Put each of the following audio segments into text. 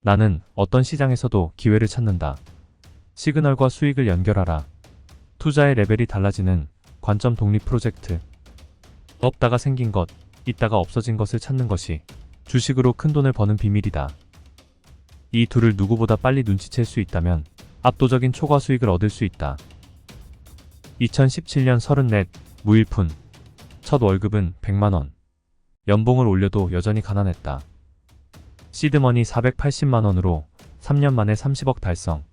나는 어떤 시장에서도 기회를 찾는다. 시그널과 수익을 연결하라. 투자의 레벨이 달라지는 관점 독립 프로젝트. 없다가 생긴 것, 있다가 없어진 것을 찾는 것이 주식으로 큰 돈을 버는 비밀이다. 이 둘을 누구보다 빨리 눈치챌 수 있다면 압도적인 초과 수익을 얻을 수 있다. 2017년 34, 무일푼. 첫 월급은 100만원. 연봉을 올려도 여전히 가난했다. 시드머니 480만원으로 3년 만에 30억 달성.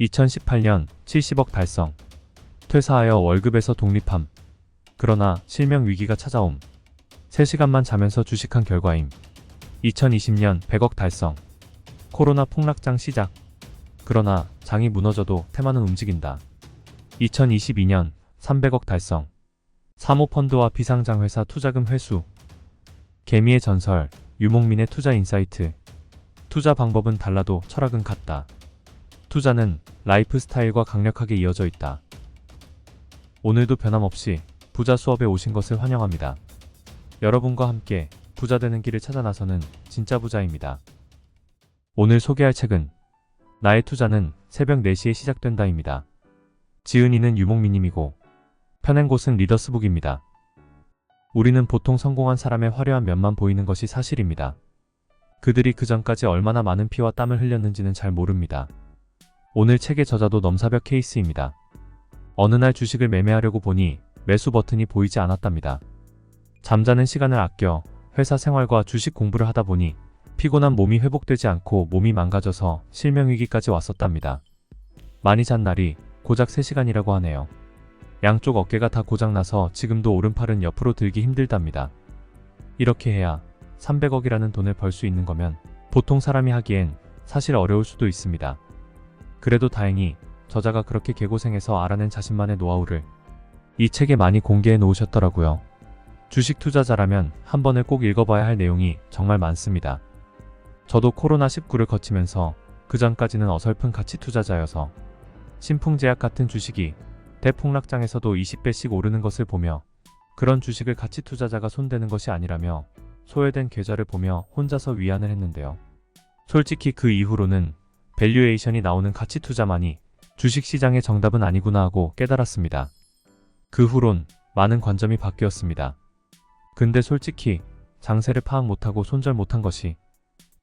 2018년 70억 달성. 퇴사하여 월급에서 독립함. 그러나 실명 위기가 찾아옴. 3시간만 자면서 주식한 결과임. 2020년 100억 달성. 코로나 폭락장 시작. 그러나 장이 무너져도 테마는 움직인다. 2022년 300억 달성. 사모펀드와 비상장회사 투자금 회수. 개미의 전설, 유목민의 투자 인사이트. 투자 방법은 달라도 철학은 같다. 투자는 라이프 스타일과 강력하게 이어져 있다. 오늘도 변함없이 부자 수업에 오신 것을 환영합니다. 여러분과 함께 부자 되는 길을 찾아 나서는 진짜 부자입니다. 오늘 소개할 책은 나의 투자는 새벽 4시에 시작된다입니다. 지은이는 유목민님이고 펴낸 곳은 리더스북입니다. 우리는 보통 성공한 사람의 화려한 면만 보이는 것이 사실입니다. 그들이 그 전까지 얼마나 많은 피와 땀을 흘렸는지는 잘 모릅니다. 오늘 책의 저자도 넘사벽 케이스입니다. 어느 날 주식을 매매하려고 보니 매수 버튼이 보이지 않았답니다. 잠자는 시간을 아껴 회사 생활과 주식 공부를 하다 보니 피곤한 몸이 회복되지 않고 몸이 망가져서 실명위기까지 왔었답니다. 많이 잔 날이 고작 3시간이라고 하네요. 양쪽 어깨가 다 고장나서 지금도 오른팔은 옆으로 들기 힘들답니다. 이렇게 해야 300억이라는 돈을 벌 수 있는 거면 보통 사람이 하기엔 사실 어려울 수도 있습니다. 그래도 다행히 저자가 그렇게 개고생해서 알아낸 자신만의 노하우를 이 책에 많이 공개해 놓으셨더라고요. 주식 투자자라면 한 번은 꼭 읽어봐야 할 내용이 정말 많습니다. 저도 코로나19를 거치면서 그 전까지는 어설픈 가치 투자자여서 신풍제약 같은 주식이 대폭락장에서도 20배씩 오르는 것을 보며 그런 주식을 가치 투자자가 손대는 것이 아니라며 소외된 계좌를 보며 혼자서 위안을 했는데요. 솔직히 그 이후로는 밸류에이션이 나오는 가치 투자만이 주식시장의 정답은 아니구나 하고 깨달았습니다. 그 후론 많은 관점이 바뀌었습니다. 근데 솔직히 장세를 파악 못하고 손절 못한 것이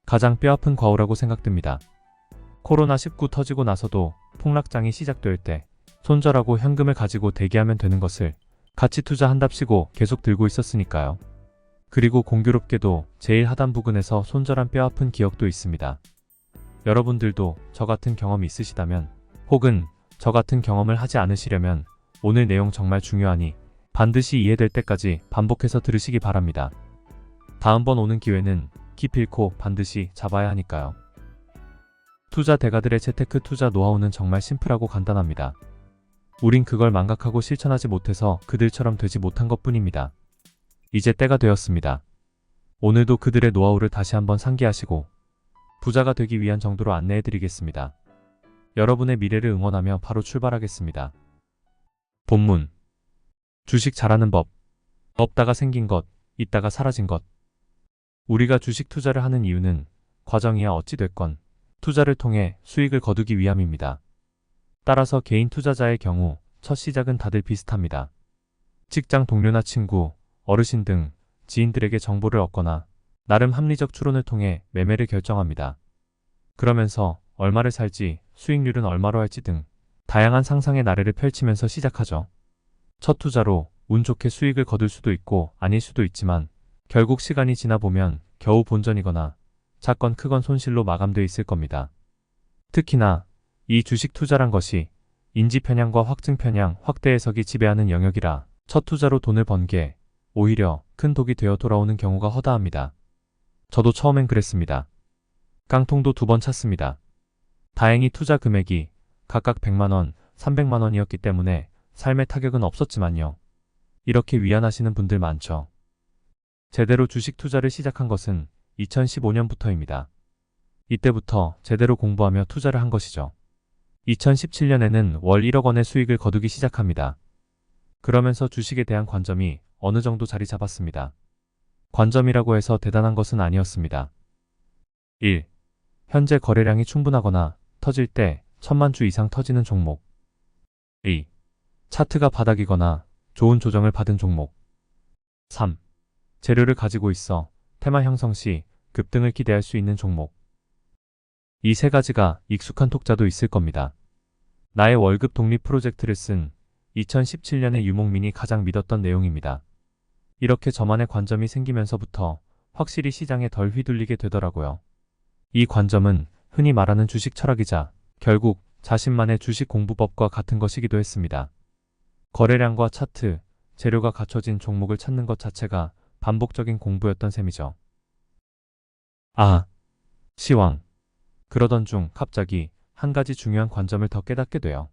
가장 뼈아픈 과오라고 생각됩니다. 코로나19 터지고 나서도 폭락장이 시작될 때 손절하고 현금을 가지고 대기하면 되는 것을 가치 투자한답시고 계속 들고 있었으니까요. 그리고 공교롭게도 제일 하단 부근에서 손절한 뼈아픈 기억도 있습니다. 여러분들도 저 같은 경험이 있으시다면 혹은 저 같은 경험을 하지 않으시려면 오늘 내용 정말 중요하니 반드시 이해될 때까지 반복해서 들으시기 바랍니다. 다음번 오는 기회는 기필코 반드시 잡아야 하니까요. 투자 대가들의 재테크 투자 노하우는 정말 심플하고 간단합니다. 우린 그걸 망각하고 실천하지 못해서 그들처럼 되지 못한 것뿐입니다. 이제 때가 되었습니다. 오늘도 그들의 노하우를 다시 한번 상기하시고 부자가 되기 위한 정도로 안내해드리겠습니다. 여러분의 미래를 응원하며 바로 출발하겠습니다. 본문. 주식 잘하는 법. 없다가 생긴 것, 있다가 사라진 것. 우리가 주식 투자를 하는 이유는 과정이야 어찌 됐건 투자를 통해 수익을 거두기 위함입니다. 따라서 개인 투자자의 경우 첫 시작은 다들 비슷합니다. 직장 동료나 친구, 어르신 등 지인들에게 정보를 얻거나 나름 합리적 추론을 통해 매매를 결정합니다. 그러면서 얼마를 살지, 수익률은 얼마로 할지 등 다양한 상상의 나래를 펼치면서 시작하죠. 첫 투자로 운 좋게 수익을 거둘 수도 있고 아닐 수도 있지만 결국 시간이 지나 보면 겨우 본전이거나 작건 크건 손실로 마감돼 있을 겁니다. 특히나 이 주식 투자란 것이 인지 편향과 확증 편향, 확대 해석이 지배하는 영역이라 첫 투자로 돈을 번 게 오히려 큰 독이 되어 돌아오는 경우가 허다합니다. 저도 처음엔 그랬습니다. 깡통도 2번 찼습니다. 다행히 투자 금액이 각각 100만원, 300만원이었기 때문에 삶의 타격은 없었지만요. 이렇게 위안하시는 분들 많죠. 제대로 주식 투자를 시작한 것은 2015년부터입니다. 이때부터 제대로 공부하며 투자를 한 것이죠. 2017년에는 월 1억 원의 수익을 거두기 시작합니다. 그러면서 주식에 대한 관점이 어느 정도 자리 잡았습니다. 관점이라고 해서 대단한 것은 아니었습니다. 1. 현재 거래량이 충분하거나 터질 때 1000만 주 이상 터지는 종목. 2. 차트가 바닥이거나 좋은 조정을 받은 종목. 3. 재료를 가지고 있어 테마 형성 시 급등을 기대할 수 있는 종목. 이 세 가지가 익숙한 독자도 있을 겁니다. 나의 월급 독립 프로젝트를 쓴 2017년의 유목민이 가장 믿었던 내용입니다. 이렇게 저만의 관점이 생기면서부터 확실히 시장에 덜 휘둘리게 되더라고요. 이 관점은 흔히 말하는 주식 철학이자 결국 자신만의 주식 공부법과 같은 것이기도 했습니다. 거래량과 차트, 재료가 갖춰진 종목을 찾는 것 자체가 반복적인 공부였던 셈이죠. 시황. 그러던 중 갑자기 한 가지 중요한 관점을 더 깨닫게 돼요.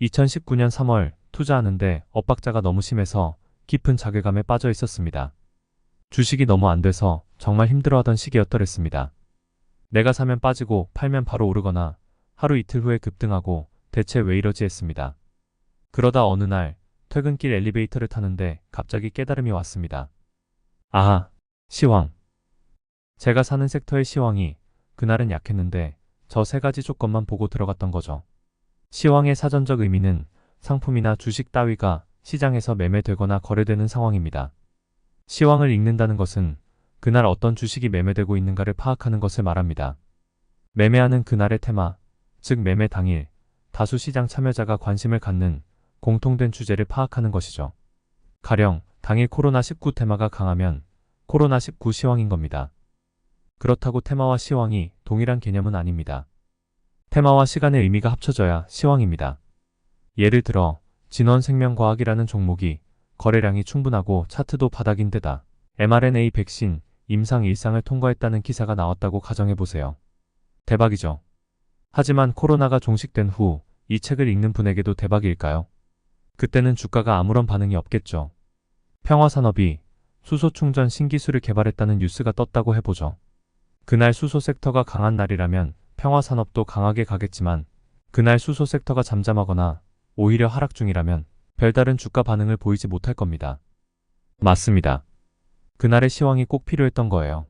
2019년 3월 투자하는데 엇박자가 너무 심해서 깊은 자괴감에 빠져 있었습니다. 주식이 너무 안 돼서 정말 힘들어하던 시기였더랬습니다. 내가 사면 빠지고 팔면 바로 오르거나 하루 이틀 후에 급등하고 대체 왜 이러지 했습니다. 그러다 어느 날 퇴근길 엘리베이터를 타는데 갑자기 깨달음이 왔습니다. 시황. 제가 사는 섹터의 시황이 그날은 약했는데 저 세 가지 조건만 보고 들어갔던 거죠. 시황의 사전적 의미는 상품이나 주식 따위가 시장에서 매매되거나 거래되는 상황입니다. 시황을 읽는다는 것은 그날 어떤 주식이 매매되고 있는가를 파악하는 것을 말합니다. 매매하는 그날의 테마, 즉 매매 당일 다수 시장 참여자가 관심을 갖는 공통된 주제를 파악하는 것이죠. 가령 당일 코로나19 테마가 강하면 코로나19 시황인 겁니다. 그렇다고 테마와 시황이 동일한 개념은 아닙니다. 테마와 시간의 의미가 합쳐져야 시황입니다. 예를 들어 진원생명과학이라는 종목이 거래량이 충분하고 차트도 바닥인데다 mRNA 백신 임상 1상을 통과했다는 기사가 나왔다고 가정해보세요. 대박이죠. 하지만 코로나가 종식된 후 이 책을 읽는 분에게도 대박일까요? 그때는 주가가 아무런 반응이 없겠죠. 평화산업이 수소 충전 신기술을 개발했다는 뉴스가 떴다고 해보죠. 그날 수소 섹터가 강한 날이라면 평화산업도 강하게 가겠지만 그날 수소 섹터가 잠잠하거나 오히려 하락 중이라면 별다른 주가 반응을 보이지 못할 겁니다. 맞습니다. 그날의 시황이 꼭 필요했던 거예요.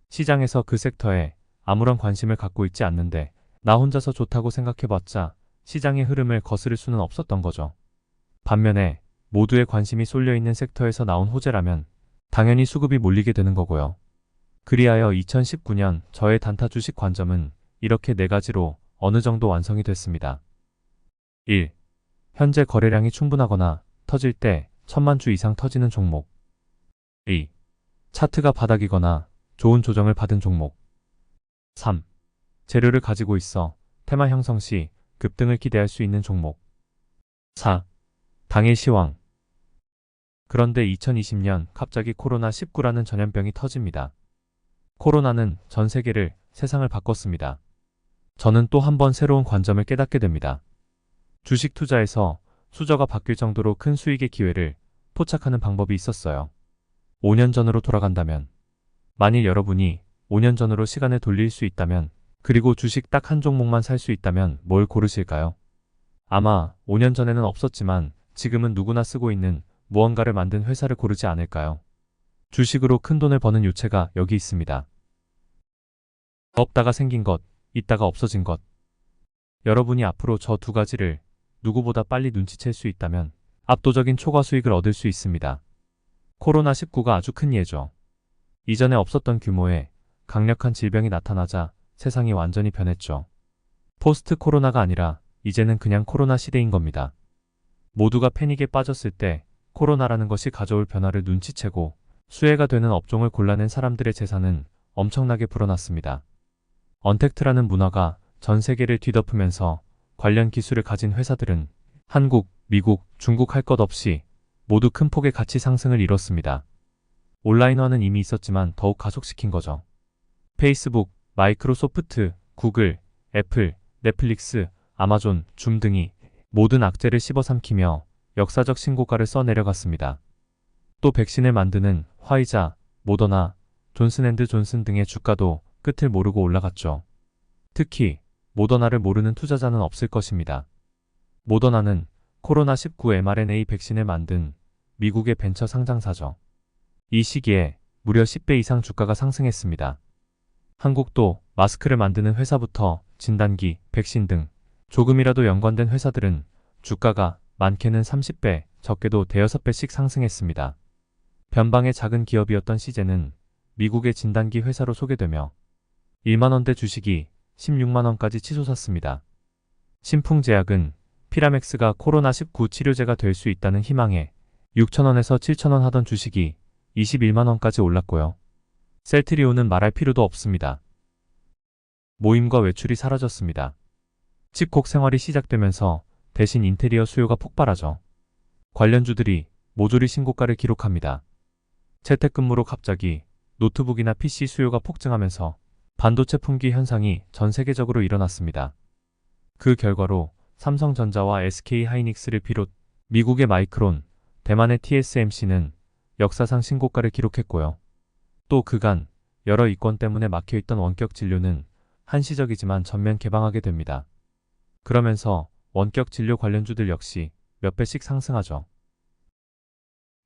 시장에서 그 섹터에 아무런 관심을 갖고 있지 않는데 나 혼자서 좋다고 생각해봤자 시장의 흐름을 거스를 수는 없었던 거죠. 반면에 모두의 관심이 쏠려있는 섹터에서 나온 호재라면 당연히 수급이 몰리게 되는 거고요. 그리하여 2019년 저의 단타 주식 관점은 이렇게 네 가지로 어느 정도 완성이 됐습니다. 1. 현재 거래량이 충분하거나 터질 때 1000만 주 이상 터지는 종목. 2. 차트가 바닥이거나 좋은 조정을 받은 종목. 3. 재료를 가지고 있어 테마 형성 시 급등을 기대할 수 있는 종목. 4. 당일 시황. 그런데 2020년 갑자기 코로나19라는 전염병이 터집니다. 코로나는 전 세계를, 세상을 바꿨습니다. 저는 또 한 번 새로운 관점을 깨닫게 됩니다. 주식 투자에서 수저가 바뀔 정도로 큰 수익의 기회를 포착하는 방법이 있었어요. 5년 전으로 돌아간다면, 만일 여러분이 5년 전으로 시간을 돌릴 수 있다면, 그리고 주식 딱 한 종목만 살 수 있다면 뭘 고르실까요? 아마 5년 전에는 없었지만 지금은 누구나 쓰고 있는 무언가를 만든 회사를 고르지 않을까요? 주식으로 큰 돈을 버는 요체가 여기 있습니다. 없다가 생긴 것, 있다가 없어진 것. 여러분이 앞으로 저 두 가지를 누구보다 빨리 눈치챌 수 있다면 압도적인 초과 수익을 얻을 수 있습니다. 코로나19가 아주 큰 예죠. 이전에 없었던 규모의 강력한 질병이 나타나자 세상이 완전히 변했죠. 포스트 코로나가 아니라 이제는 그냥 코로나 시대인 겁니다. 모두가 패닉에 빠졌을 때 코로나라는 것이 가져올 변화를 눈치채고 수혜가 되는 업종을 골라낸 사람들의 재산은 엄청나게 불어났습니다. 언택트라는 문화가 전 세계를 뒤덮으면서 관련 기술을 가진 회사들은 한국, 미국, 중국 할 것 없이 모두 큰 폭의 가치 상승을 이뤘습니다. 온라인화는 이미 있었지만 더욱 가속시킨 거죠. 페이스북, 마이크로소프트, 구글, 애플, 넷플릭스, 아마존, 줌 등이 모든 악재를 씹어삼키며 역사적 신고가를 써내려갔습니다. 또 백신을 만드는 화이자, 모더나, 존슨앤드존슨 등의 주가도 끝을 모르고 올라갔죠. 특히 모더나를 모르는 투자자는 없을 것입니다. 모더나는 코로나19 mRNA 백신을 만든 미국의 벤처 상장사죠. 이 시기에 무려 10배 이상 주가가 상승했습니다. 한국도 마스크를 만드는 회사부터 진단기, 백신 등 조금이라도 연관된 회사들은 주가가 많게는 30배, 적게도 대여섯 배씩 상승했습니다. 변방의 작은 기업이었던 시제는 미국의 진단기 회사로 소개되며 1만원대 주식이 16만원까지 치솟았습니다. 신풍제약은 피라맥스가 코로나19 치료제가 될 수 있다는 희망에 6천원에서 7천원 하던 주식이 21만원까지 올랐고요. 셀트리온은 말할 필요도 없습니다. 모임과 외출이 사라졌습니다. 집콕 생활이 시작되면서 대신 인테리어 수요가 폭발하죠. 관련주들이 모조리 신고가를 기록합니다. 재택근무로 갑자기 노트북이나 PC 수요가 폭증하면서 반도체 품귀 현상이 전 세계적으로 일어났습니다. 그 결과로 삼성전자와 SK하이닉스를 비롯 미국의 마이크론, 대만의 TSMC는 역사상 신고가를 기록했고요. 또 그간 여러 이권 때문에 막혀있던 원격 진료는 한시적이지만 전면 개방하게 됩니다. 그러면서 원격 진료 관련주들 역시 몇 배씩 상승하죠.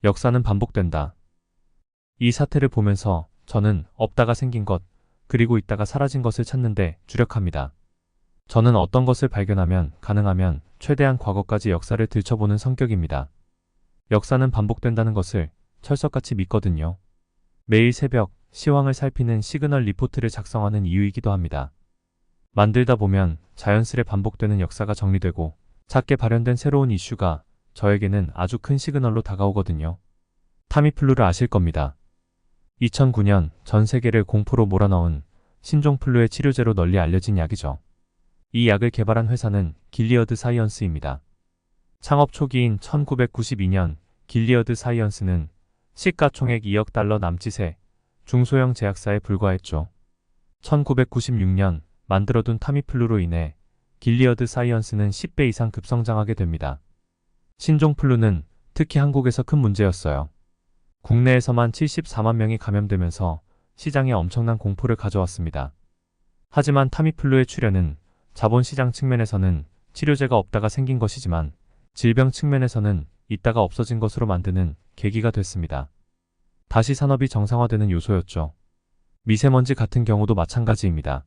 역사는 반복된다. 이 사태를 보면서 저는 없다가 생긴 것, 그리고 있다가 사라진 것을 찾는데 주력합니다. 저는 어떤 것을 발견하면 가능하면 최대한 과거까지 역사를 들춰보는 성격입니다. 역사는 반복된다는 것을 철석같이 믿거든요. 매일 새벽 시황을 살피는 시그널 리포트를 작성하는 이유이기도 합니다. 만들다 보면 자연스레 반복되는 역사가 정리되고 작게 발현된 새로운 이슈가 저에게는 아주 큰 시그널로 다가오거든요. 타미플루를 아실 겁니다. 2009년 전 세계를 공포로 몰아넣은 신종플루의 치료제로 널리 알려진 약이죠. 이 약을 개발한 회사는 길리어드 사이언스입니다. 창업 초기인 1992년 길리어드 사이언스는 시가총액 2억 달러 남짓의 중소형 제약사에 불과했죠. 1996년 만들어둔 타미플루로 인해 길리어드 사이언스는 10배 이상 급성장하게 됩니다. 신종플루는 특히 한국에서 큰 문제였어요. 국내에서만 74만 명이 감염되면서 시장에 엄청난 공포를 가져왔습니다. 하지만 타미플루의 출현은 자본시장 측면에서는 치료제가 없다가 생긴 것이지만 질병 측면에서는 있다가 없어진 것으로 만드는 계기가 됐습니다. 다시 산업이 정상화되는 요소였죠. 미세먼지 같은 경우도 마찬가지입니다.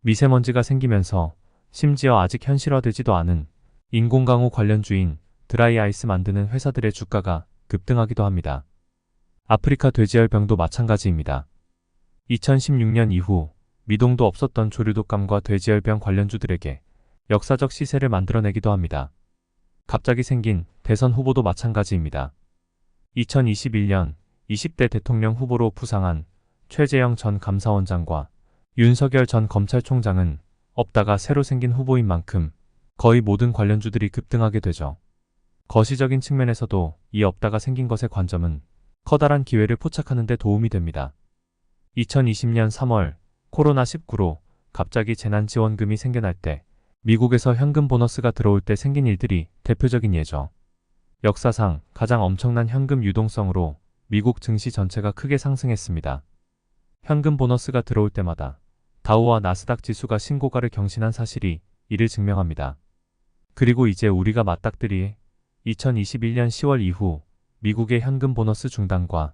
미세먼지가 생기면서 심지어 아직 현실화되지도 않은 인공강우 관련주인 드라이아이스 만드는 회사들의 주가가 급등하기도 합니다. 아프리카 돼지열병도 마찬가지입니다. 2016년 이후 미동도 없었던 조류독감과 돼지열병 관련주들에게 역사적 시세를 만들어내기도 합니다. 갑자기 생긴 대선 후보도 마찬가지입니다. 2021년 20대 대통령 후보로 부상한 최재형 전 감사원장과 윤석열 전 검찰총장은 없다가 새로 생긴 후보인 만큼 거의 모든 관련주들이 급등하게 되죠. 거시적인 측면에서도 이 없다가 생긴 것의 관점은 커다란 기회를 포착하는 데 도움이 됩니다. 2020년 3월 코로나19로 갑자기 재난지원금이 생겨날 때 미국에서 현금 보너스가 들어올 때 생긴 일들이 대표적인 예죠. 역사상 가장 엄청난 현금 유동성으로 미국 증시 전체가 크게 상승했습니다. 현금 보너스가 들어올 때마다 다우와 나스닥 지수가 신고가를 경신한 사실이 이를 증명합니다. 그리고 이제 우리가 맞닥뜨릴 2021년 10월 이후 미국의 현금 보너스 중단과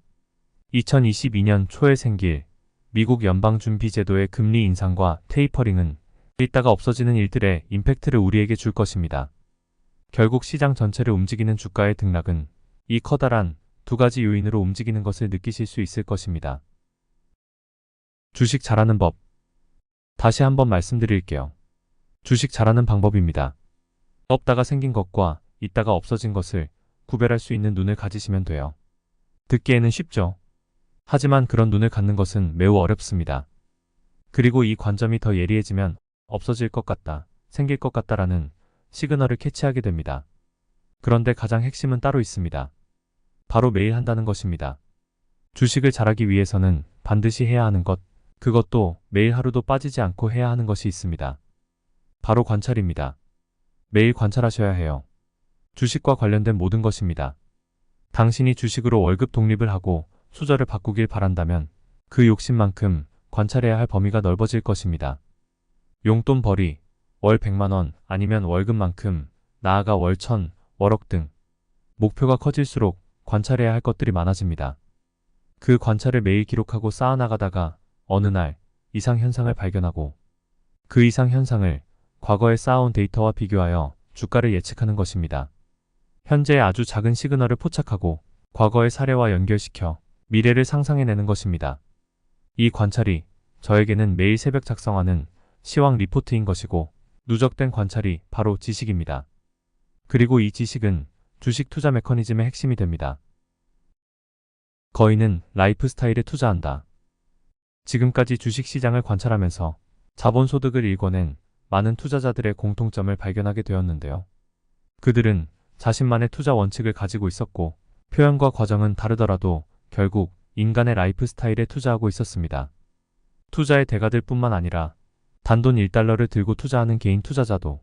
2022년 초에 생길 미국 연방준비제도의 금리 인상과 테이퍼링은 있다가 없어지는 일들의 임팩트를 우리에게 줄 것입니다. 결국 시장 전체를 움직이는 주가의 등락은 이 커다란 두 가지 요인으로 움직이는 것을 느끼실 수 있을 것입니다. 주식 잘하는 법. 다시 한번 말씀드릴게요. 주식 잘하는 방법입니다. 없다가 생긴 것과 있다가 없어진 것을 구별할 수 있는 눈을 가지시면 돼요. 듣기에는 쉽죠. 하지만 그런 눈을 갖는 것은 매우 어렵습니다. 그리고 이 관점이 더 예리해지면 없어질 것 같다, 생길 것 같다라는 시그널을 캐치하게 됩니다. 그런데 가장 핵심은 따로 있습니다. 바로 매일 한다는 것입니다. 주식을 잘하기 위해서는 반드시 해야 하는 것, 그것도 매일 하루도 빠지지 않고 해야 하는 것이 있습니다. 바로 관찰입니다. 매일 관찰하셔야 해요. 주식과 관련된 모든 것입니다. 당신이 주식으로 월급 독립을 하고 수저를 바꾸길 바란다면 그 욕심만큼 관찰해야 할 범위가 넓어질 것입니다. 용돈 벌이 월 100만원 아니면 월급만큼, 나아가 월 1000, 월억 등 목표가 커질수록 관찰해야 할 것들이 많아집니다. 그 관찰을 매일 기록하고 쌓아나가다가 어느 날 이상 현상을 발견하고 그 이상 현상을 과거에 쌓아온 데이터와 비교하여 주가를 예측하는 것입니다. 현재의 아주 작은 시그널을 포착하고 과거의 사례와 연결시켜 미래를 상상해내는 것입니다. 이 관찰이 저에게는 매일 새벽 작성하는 시황 리포트인 것이고 누적된 관찰이 바로 지식입니다. 그리고 이 지식은 주식 투자 메커니즘의 핵심이 됩니다. 거인은 라이프 스타일에 투자한다. 지금까지 주식 시장을 관찰하면서 자본소득을 일궈낸 많은 투자자들의 공통점을 발견하게 되었는데요. 그들은 자신만의 투자 원칙을 가지고 있었고 표현과 과정은 다르더라도 결국 인간의 라이프 스타일에 투자하고 있었습니다. 투자의 대가들 뿐만 아니라 단돈 1달러를 들고 투자하는 개인 투자자도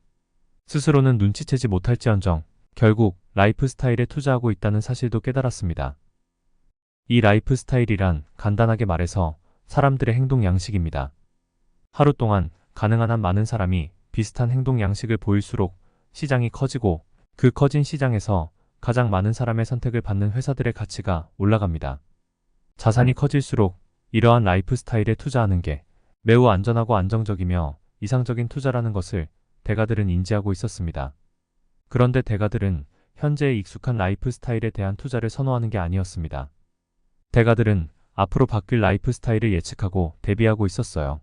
스스로는 눈치채지 못할지언정 결국 라이프 스타일에 투자하고 있다는 사실도 깨달았습니다. 이 라이프 스타일이란 간단하게 말해서 사람들의 행동 양식입니다. 하루 동안 가능한 한 많은 사람이 비슷한 행동 양식을 보일수록 시장이 커지고 그 커진 시장에서 가장 많은 사람의 선택을 받는 회사들의 가치가 올라갑니다. 자산이 커질수록 이러한 라이프 스타일에 투자하는 게 매우 안전하고 안정적이며 이상적인 투자라는 것을 대가들은 인지하고 있었습니다. 그런데 대가들은 현재의 익숙한 라이프 스타일에 대한 투자를 선호하는 게 아니었습니다. 대가들은 앞으로 바뀔 라이프 스타일을 예측하고 대비하고 있었어요.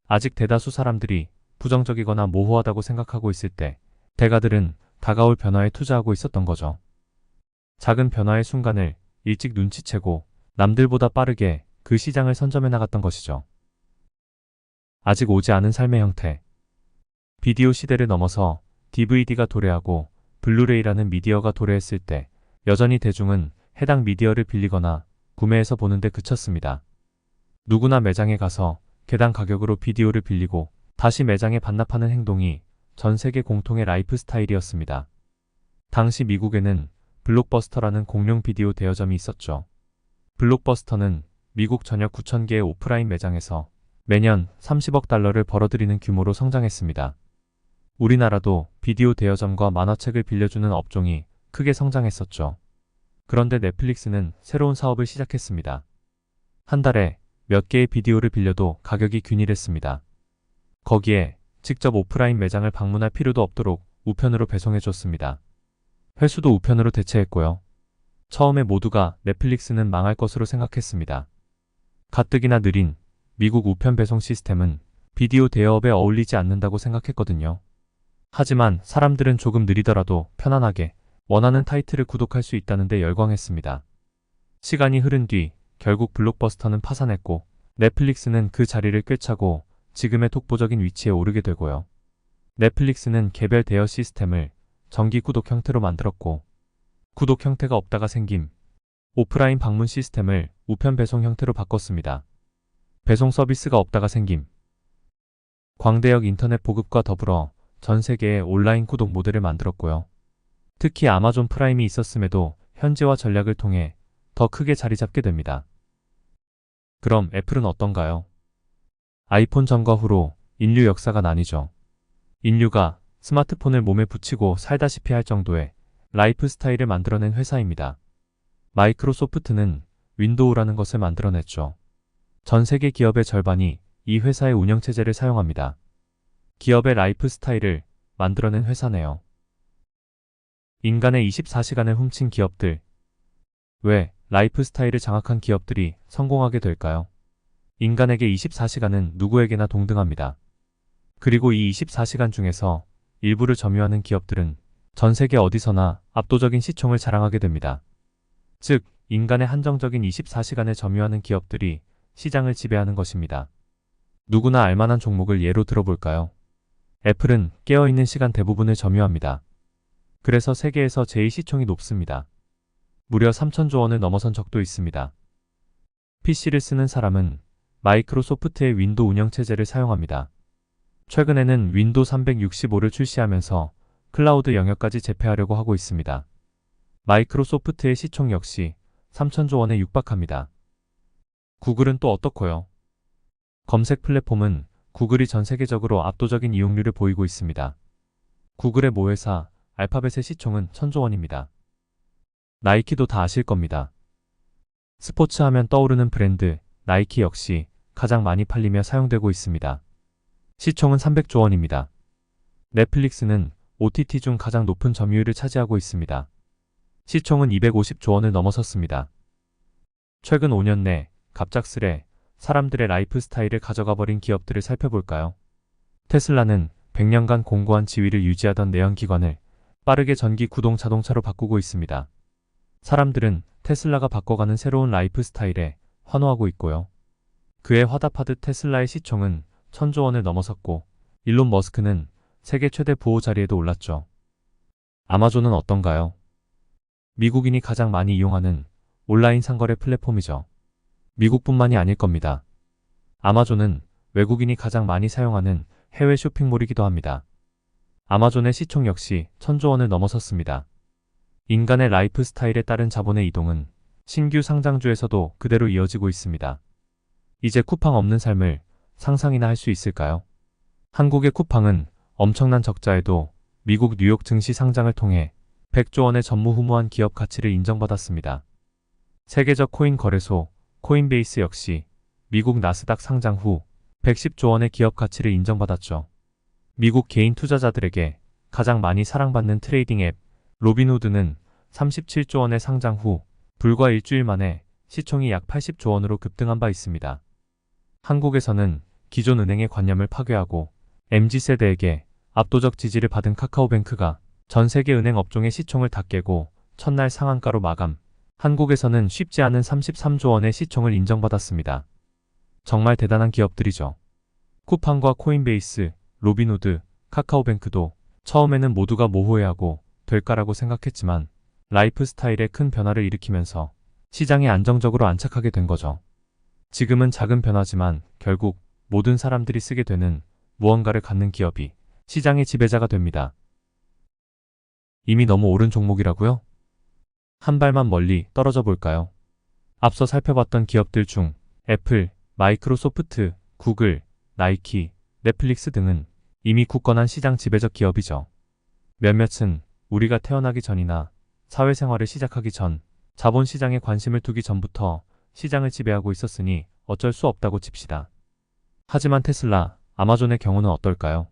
아직 대다수 사람들이 부정적이거나 모호하다고 생각하고 있을 때 대가들은 다가올 변화에 투자하고 있었던 거죠. 작은 변화의 순간을 일찍 눈치채고 남들보다 빠르게 그 시장을 선점해 나갔던 것이죠. 아직 오지 않은 삶의 형태. 비디오 시대를 넘어서 DVD가 도래하고 블루레이라는 미디어가 도래했을 때 여전히 대중은 해당 미디어를 빌리거나 구매해서 보는데 그쳤습니다. 누구나 매장에 가서 계단 가격으로 비디오를 빌리고 다시 매장에 반납하는 행동이 전 세계 공통의 라이프 스타일이었습니다. 당시 미국에는 블록버스터라는 공룡 비디오 대여점이 있었죠. 블록버스터는 미국 전역 9,000개의 오프라인 매장에서 매년 30억 달러를 벌어들이는 규모로 성장했습니다. 우리나라도 비디오 대여점과 만화책을 빌려주는 업종이 크게 성장했었죠. 그런데 넷플릭스는 새로운 사업을 시작했습니다. 한 달에 몇 개의 비디오를 빌려도 가격이 균일했습니다. 거기에 직접 오프라인 매장을 방문할 필요도 없도록 우편으로 배송해줬습니다. 회수도 우편으로 대체했고요. 처음에 모두가 넷플릭스는 망할 것으로 생각했습니다. 가뜩이나 느린 미국 우편 배송 시스템은 비디오 대여업에 어울리지 않는다고 생각했거든요. 하지만 사람들은 조금 느리더라도 편안하게 원하는 타이틀을 구독할 수 있다는 데 열광했습니다. 시간이 흐른 뒤 결국 블록버스터는 파산했고 넷플릭스는 그 자리를 꿰차고 지금의 독보적인 위치에 오르게 되고요. 넷플릭스는 개별 대여 시스템을 정기 구독 형태로 만들었고 구독 형태가 없다가 생김 오프라인 방문 시스템을 우편 배송 형태로 바꿨습니다. 배송 서비스가 없다가 생김 광대역 인터넷 보급과 더불어 전 세계의 온라인 구독 모델을 만들었고요. 특히 아마존 프라임이 있었음에도 현지화 전략을 통해 더 크게 자리 잡게 됩니다. 그럼 애플은 어떤가요? 아이폰 전과 후로 인류 역사가 나뉘죠. 인류가 스마트폰을 몸에 붙이고 살다시피 할 정도의 라이프 스타일을 만들어낸 회사입니다. 마이크로소프트는 윈도우라는 것을 만들어냈죠. 전 세계 기업의 절반이 이 회사의 운영체제를 사용합니다. 기업의 라이프 스타일을 만들어낸 회사네요. 인간의 24시간을 훔친 기업들. 왜 라이프 스타일을 장악한 기업들이 성공하게 될까요? 인간에게 24시간은 누구에게나 동등합니다. 그리고 이 24시간 중에서 일부를 점유하는 기업들은 전 세계 어디서나 압도적인 시총을 자랑하게 됩니다. 즉, 인간의 한정적인 24시간을 점유하는 기업들이 시장을 지배하는 것입니다. 누구나 알만한 종목을 예로 들어볼까요? 애플은 깨어있는 시간 대부분을 점유합니다. 그래서 세계에서 제일 시총이 높습니다. 무려 3천조 원을 넘어선 적도 있습니다. PC를 쓰는 사람은 마이크로소프트의 윈도우 운영체제를 사용합니다. 최근에는 윈도우 365를 출시하면서 클라우드 영역까지 제패하려고 하고 있습니다. 마이크로소프트의 시총 역시 3천조 원에 육박합니다. 구글은 또 어떻고요? 검색 플랫폼은 구글이 전 세계적으로 압도적인 이용률을 보이고 있습니다. 구글의 모회사 알파벳의 시총은 1,000조 원입니다. 나이키도 다 아실 겁니다. 스포츠 하면 떠오르는 브랜드 나이키 역시 가장 많이 팔리며 사용되고 있습니다. 시총은 300조 원입니다. 넷플릭스는 OTT 중 가장 높은 점유율을 차지하고 있습니다. 시총은 250조 원을 넘어섰습니다. 최근 5년 내 갑작스레 사람들의 라이프 스타일을 가져가 버린 기업들을 살펴볼까요? 테슬라는 100년간 공고한 지위를 유지하던 내연기관을 빠르게 전기 구동 자동차로 바꾸고 있습니다. 사람들은 테슬라가 바꿔가는 새로운 라이프 스타일에 환호하고 있고요. 그에 화답하듯 테슬라의 시총은 1000조 원을 넘어섰고 일론 머스크는 세계 최대 부호 자리에도 올랐죠. 아마존은 어떤가요? 미국인이 가장 많이 이용하는 온라인 상거래 플랫폼이죠. 미국뿐만이 아닐 겁니다. 아마존은 외국인이 가장 많이 사용하는 해외 쇼핑몰이기도 합니다. 아마존의 시총 역시 1000조 원을 넘어섰습니다. 인간의 라이프 스타일에 따른 자본의 이동은 신규 상장주에서도 그대로 이어지고 있습니다. 이제 쿠팡 없는 삶을 상상이나 할 수 있을까요? 한국의 쿠팡은 엄청난 적자에도 미국 뉴욕 증시 상장을 통해 100조 원의 전무후무한 기업 가치를 인정받았습니다. 세계적 코인 거래소 코인베이스 역시 미국 나스닥 상장 후 110조 원의 기업 가치를 인정받았죠. 미국 개인 투자자들에게 가장 많이 사랑받는 트레이딩 앱 로빈후드는 37조 원의 상장 후 불과 일주일 만에 시총이 약 80조 원으로 급등한 바 있습니다. 한국에서는 기존 은행의 관념을 파괴하고 MZ세대에게 압도적 지지를 받은 카카오뱅크가 전 세계 은행 업종의 시총을 다 깨고 첫날 상한가로 마감. 한국에서는 쉽지 않은 33조 원의 시총을 인정받았습니다. 정말 대단한 기업들이죠. 쿠팡과 코인베이스, 로빈후드, 카카오뱅크도 처음에는 모두가 모호해하고 될까라고 생각했지만 라이프 스타일에 큰 변화를 일으키면서 시장에 안정적으로 안착하게 된 거죠. 지금은 작은 변화지만 결국 모든 사람들이 쓰게 되는 무언가를 갖는 기업이 시장의 지배자가 됩니다. 이미 너무 오른 종목이라고요? 한 발만 멀리 떨어져 볼까요? 앞서 살펴봤던 기업들 중 애플, 마이크로소프트, 구글, 나이키, 넷플릭스 등은 이미 굳건한 시장 지배적 기업이죠. 몇몇은 우리가 태어나기 전이나 사회생활을 시작하기 전 자본시장에 관심을 두기 전부터 시장을 지배하고 있었으니 어쩔 수 없다고 칩시다. 하지만 테슬라, 아마존의 경우는 어떨까요?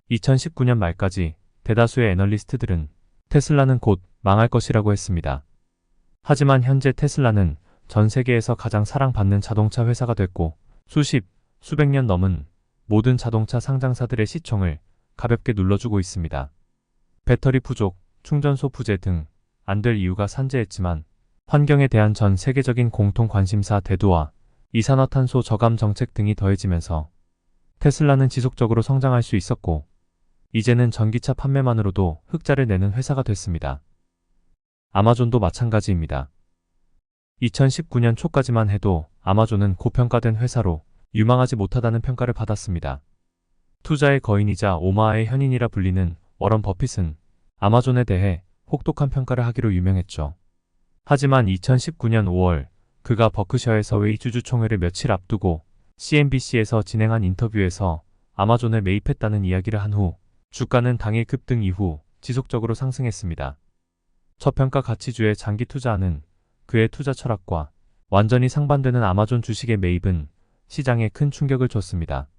2019년 말까지 대다수의 애널리스트들은 테슬라는 곧 망할 것이라고 했습니다. 하지만 현재 테슬라는 전 세계에서 가장 사랑받는 자동차 회사가 됐고 수십, 수백 년 넘은 모든 자동차 상장사들의 시총을 가볍게 눌러주고 있습니다. 배터리 부족, 충전소 부재 등 안 될 이유가 산재했지만 환경에 대한 전 세계적인 공통 관심사 대두와 이산화탄소 저감 정책 등이 더해지면서 테슬라는 지속적으로 성장할 수 있었고 이제는 전기차 판매만으로도 흑자를 내는 회사가 됐습니다. 아마존도 마찬가지입니다. 2019년 초까지만 해도 아마존은 고평가된 회사로 유망하지 못하다는 평가를 받았습니다. 투자의 거인이자 오마아의 현인이라 불리는 워런 버핏은 아마존에 대해 혹독한 평가를 하기로 유명했죠. 하지만 2019년 5월 그가 버크셔에서 웨이 주주총회를 며칠 앞두고 CNBC에서 진행한 인터뷰에서 아마존을 매입했다는 이야기를 한 후 주가는 당일 급등 이후 지속적으로 상승했습니다. 저평가 가치주에 장기 투자하는 그의 투자 철학과 완전히 상반되는 아마존 주식의 매입은 시장에 큰 충격을 줬습니다.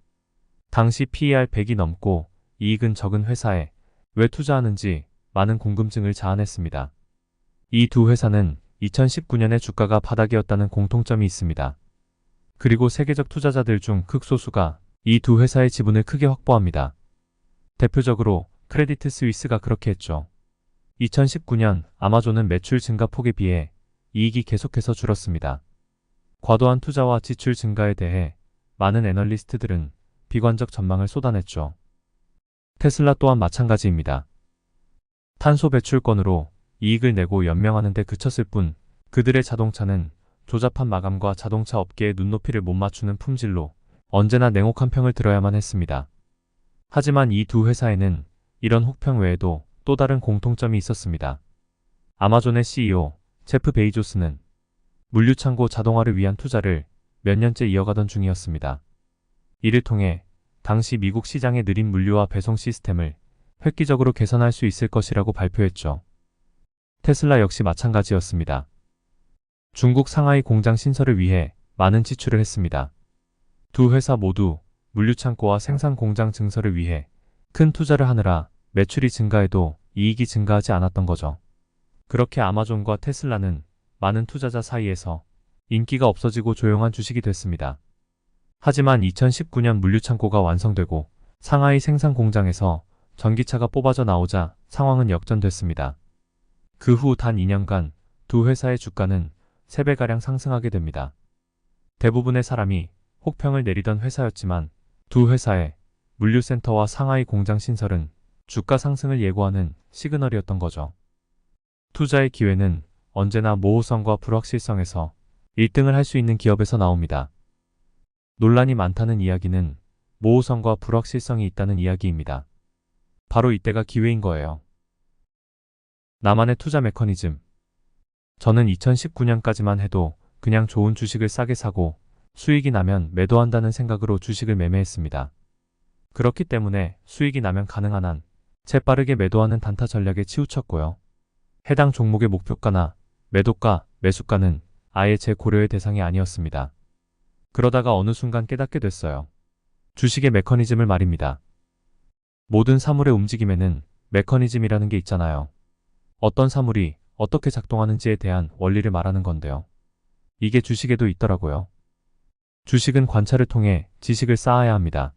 당시 PER 100이 넘고 이익은 적은 회사에 왜 투자하는지 많은 궁금증을 자아냈습니다. 이 두 회사는 2019년에 주가가 바닥이었다는 공통점이 있습니다. 그리고 세계적 투자자들 중 극소수가 이 두 회사의 지분을 크게 확보합니다. 대표적으로 크레디트 스위스가 그렇게 했죠. 2019년 아마존은 매출 증가폭에 비해 이익이 계속해서 줄었습니다. 과도한 투자와 지출 증가에 대해 많은 애널리스트들은 비관적 전망을 쏟아냈죠. 테슬라 또한 마찬가지입니다. 탄소 배출권으로 이익을 내고 연명하는 데 그쳤을 뿐 그들의 자동차는 조잡한 마감과 자동차 업계의 눈높이를 못 맞추는 품질로 언제나 냉혹한 평을 들어야만 했습니다. 하지만 이 두 회사에는 이런 혹평 외에도 또 다른 공통점이 있었습니다. 아마존의 CEO 제프 베이조스는 물류창고 자동화를 위한 투자를 몇 년째 이어가던 중이었습니다. 이를 통해 당시 미국 시장의 느린 물류와 배송 시스템을 획기적으로 개선할 수 있을 것이라고 발표했죠. 테슬라 역시 마찬가지였습니다. 중국 상하이 공장 신설을 위해 많은 지출을 했습니다. 두 회사 모두 물류창고와 생산공장 증설을 위해 큰 투자를 하느라 매출이 증가해도 이익이 증가하지 않았던 거죠. 그렇게 아마존과 테슬라는 많은 투자자 사이에서 인기가 없어지고 조용한 주식이 됐습니다. 하지만 2019년 물류창고가 완성되고 상하이 생산공장에서 전기차가 뽑아져 나오자 상황은 역전됐습니다. 그 후 단 2년간 두 회사의 주가는 3배가량 상승하게 됩니다. 대부분의 사람이 혹평을 내리던 회사였지만 두 회사의 물류센터와 상하이 공장 신설은 주가 상승을 예고하는 시그널이었던 거죠. 투자의 기회는 언제나 모호성과 불확실성에서 1등을 할 수 있는 기업에서 나옵니다. 논란이 많다는 이야기는 모호성과 불확실성이 있다는 이야기입니다. 바로 이때가 기회인 거예요. 나만의 투자 메커니즘. 저는 2019년까지만 해도 그냥 좋은 주식을 싸게 사고 수익이 나면 매도한다는 생각으로 주식을 매매했습니다. 그렇기 때문에 수익이 나면 가능한 한 재빠르게 매도하는 단타 전략에 치우쳤고요. 해당 종목의 목표가나 매도가, 매수가는 아예 제 고려의 대상이 아니었습니다. 그러다가 어느 순간 깨닫게 됐어요. 주식의 메커니즘을 말입니다. 모든 사물의 움직임에는 메커니즘이라는 게 있잖아요. 어떤 사물이 어떻게 작동하는지에 대한 원리를 말하는 건데요. 이게 주식에도 있더라고요. 주식은 관찰을 통해 지식을 쌓아야 합니다.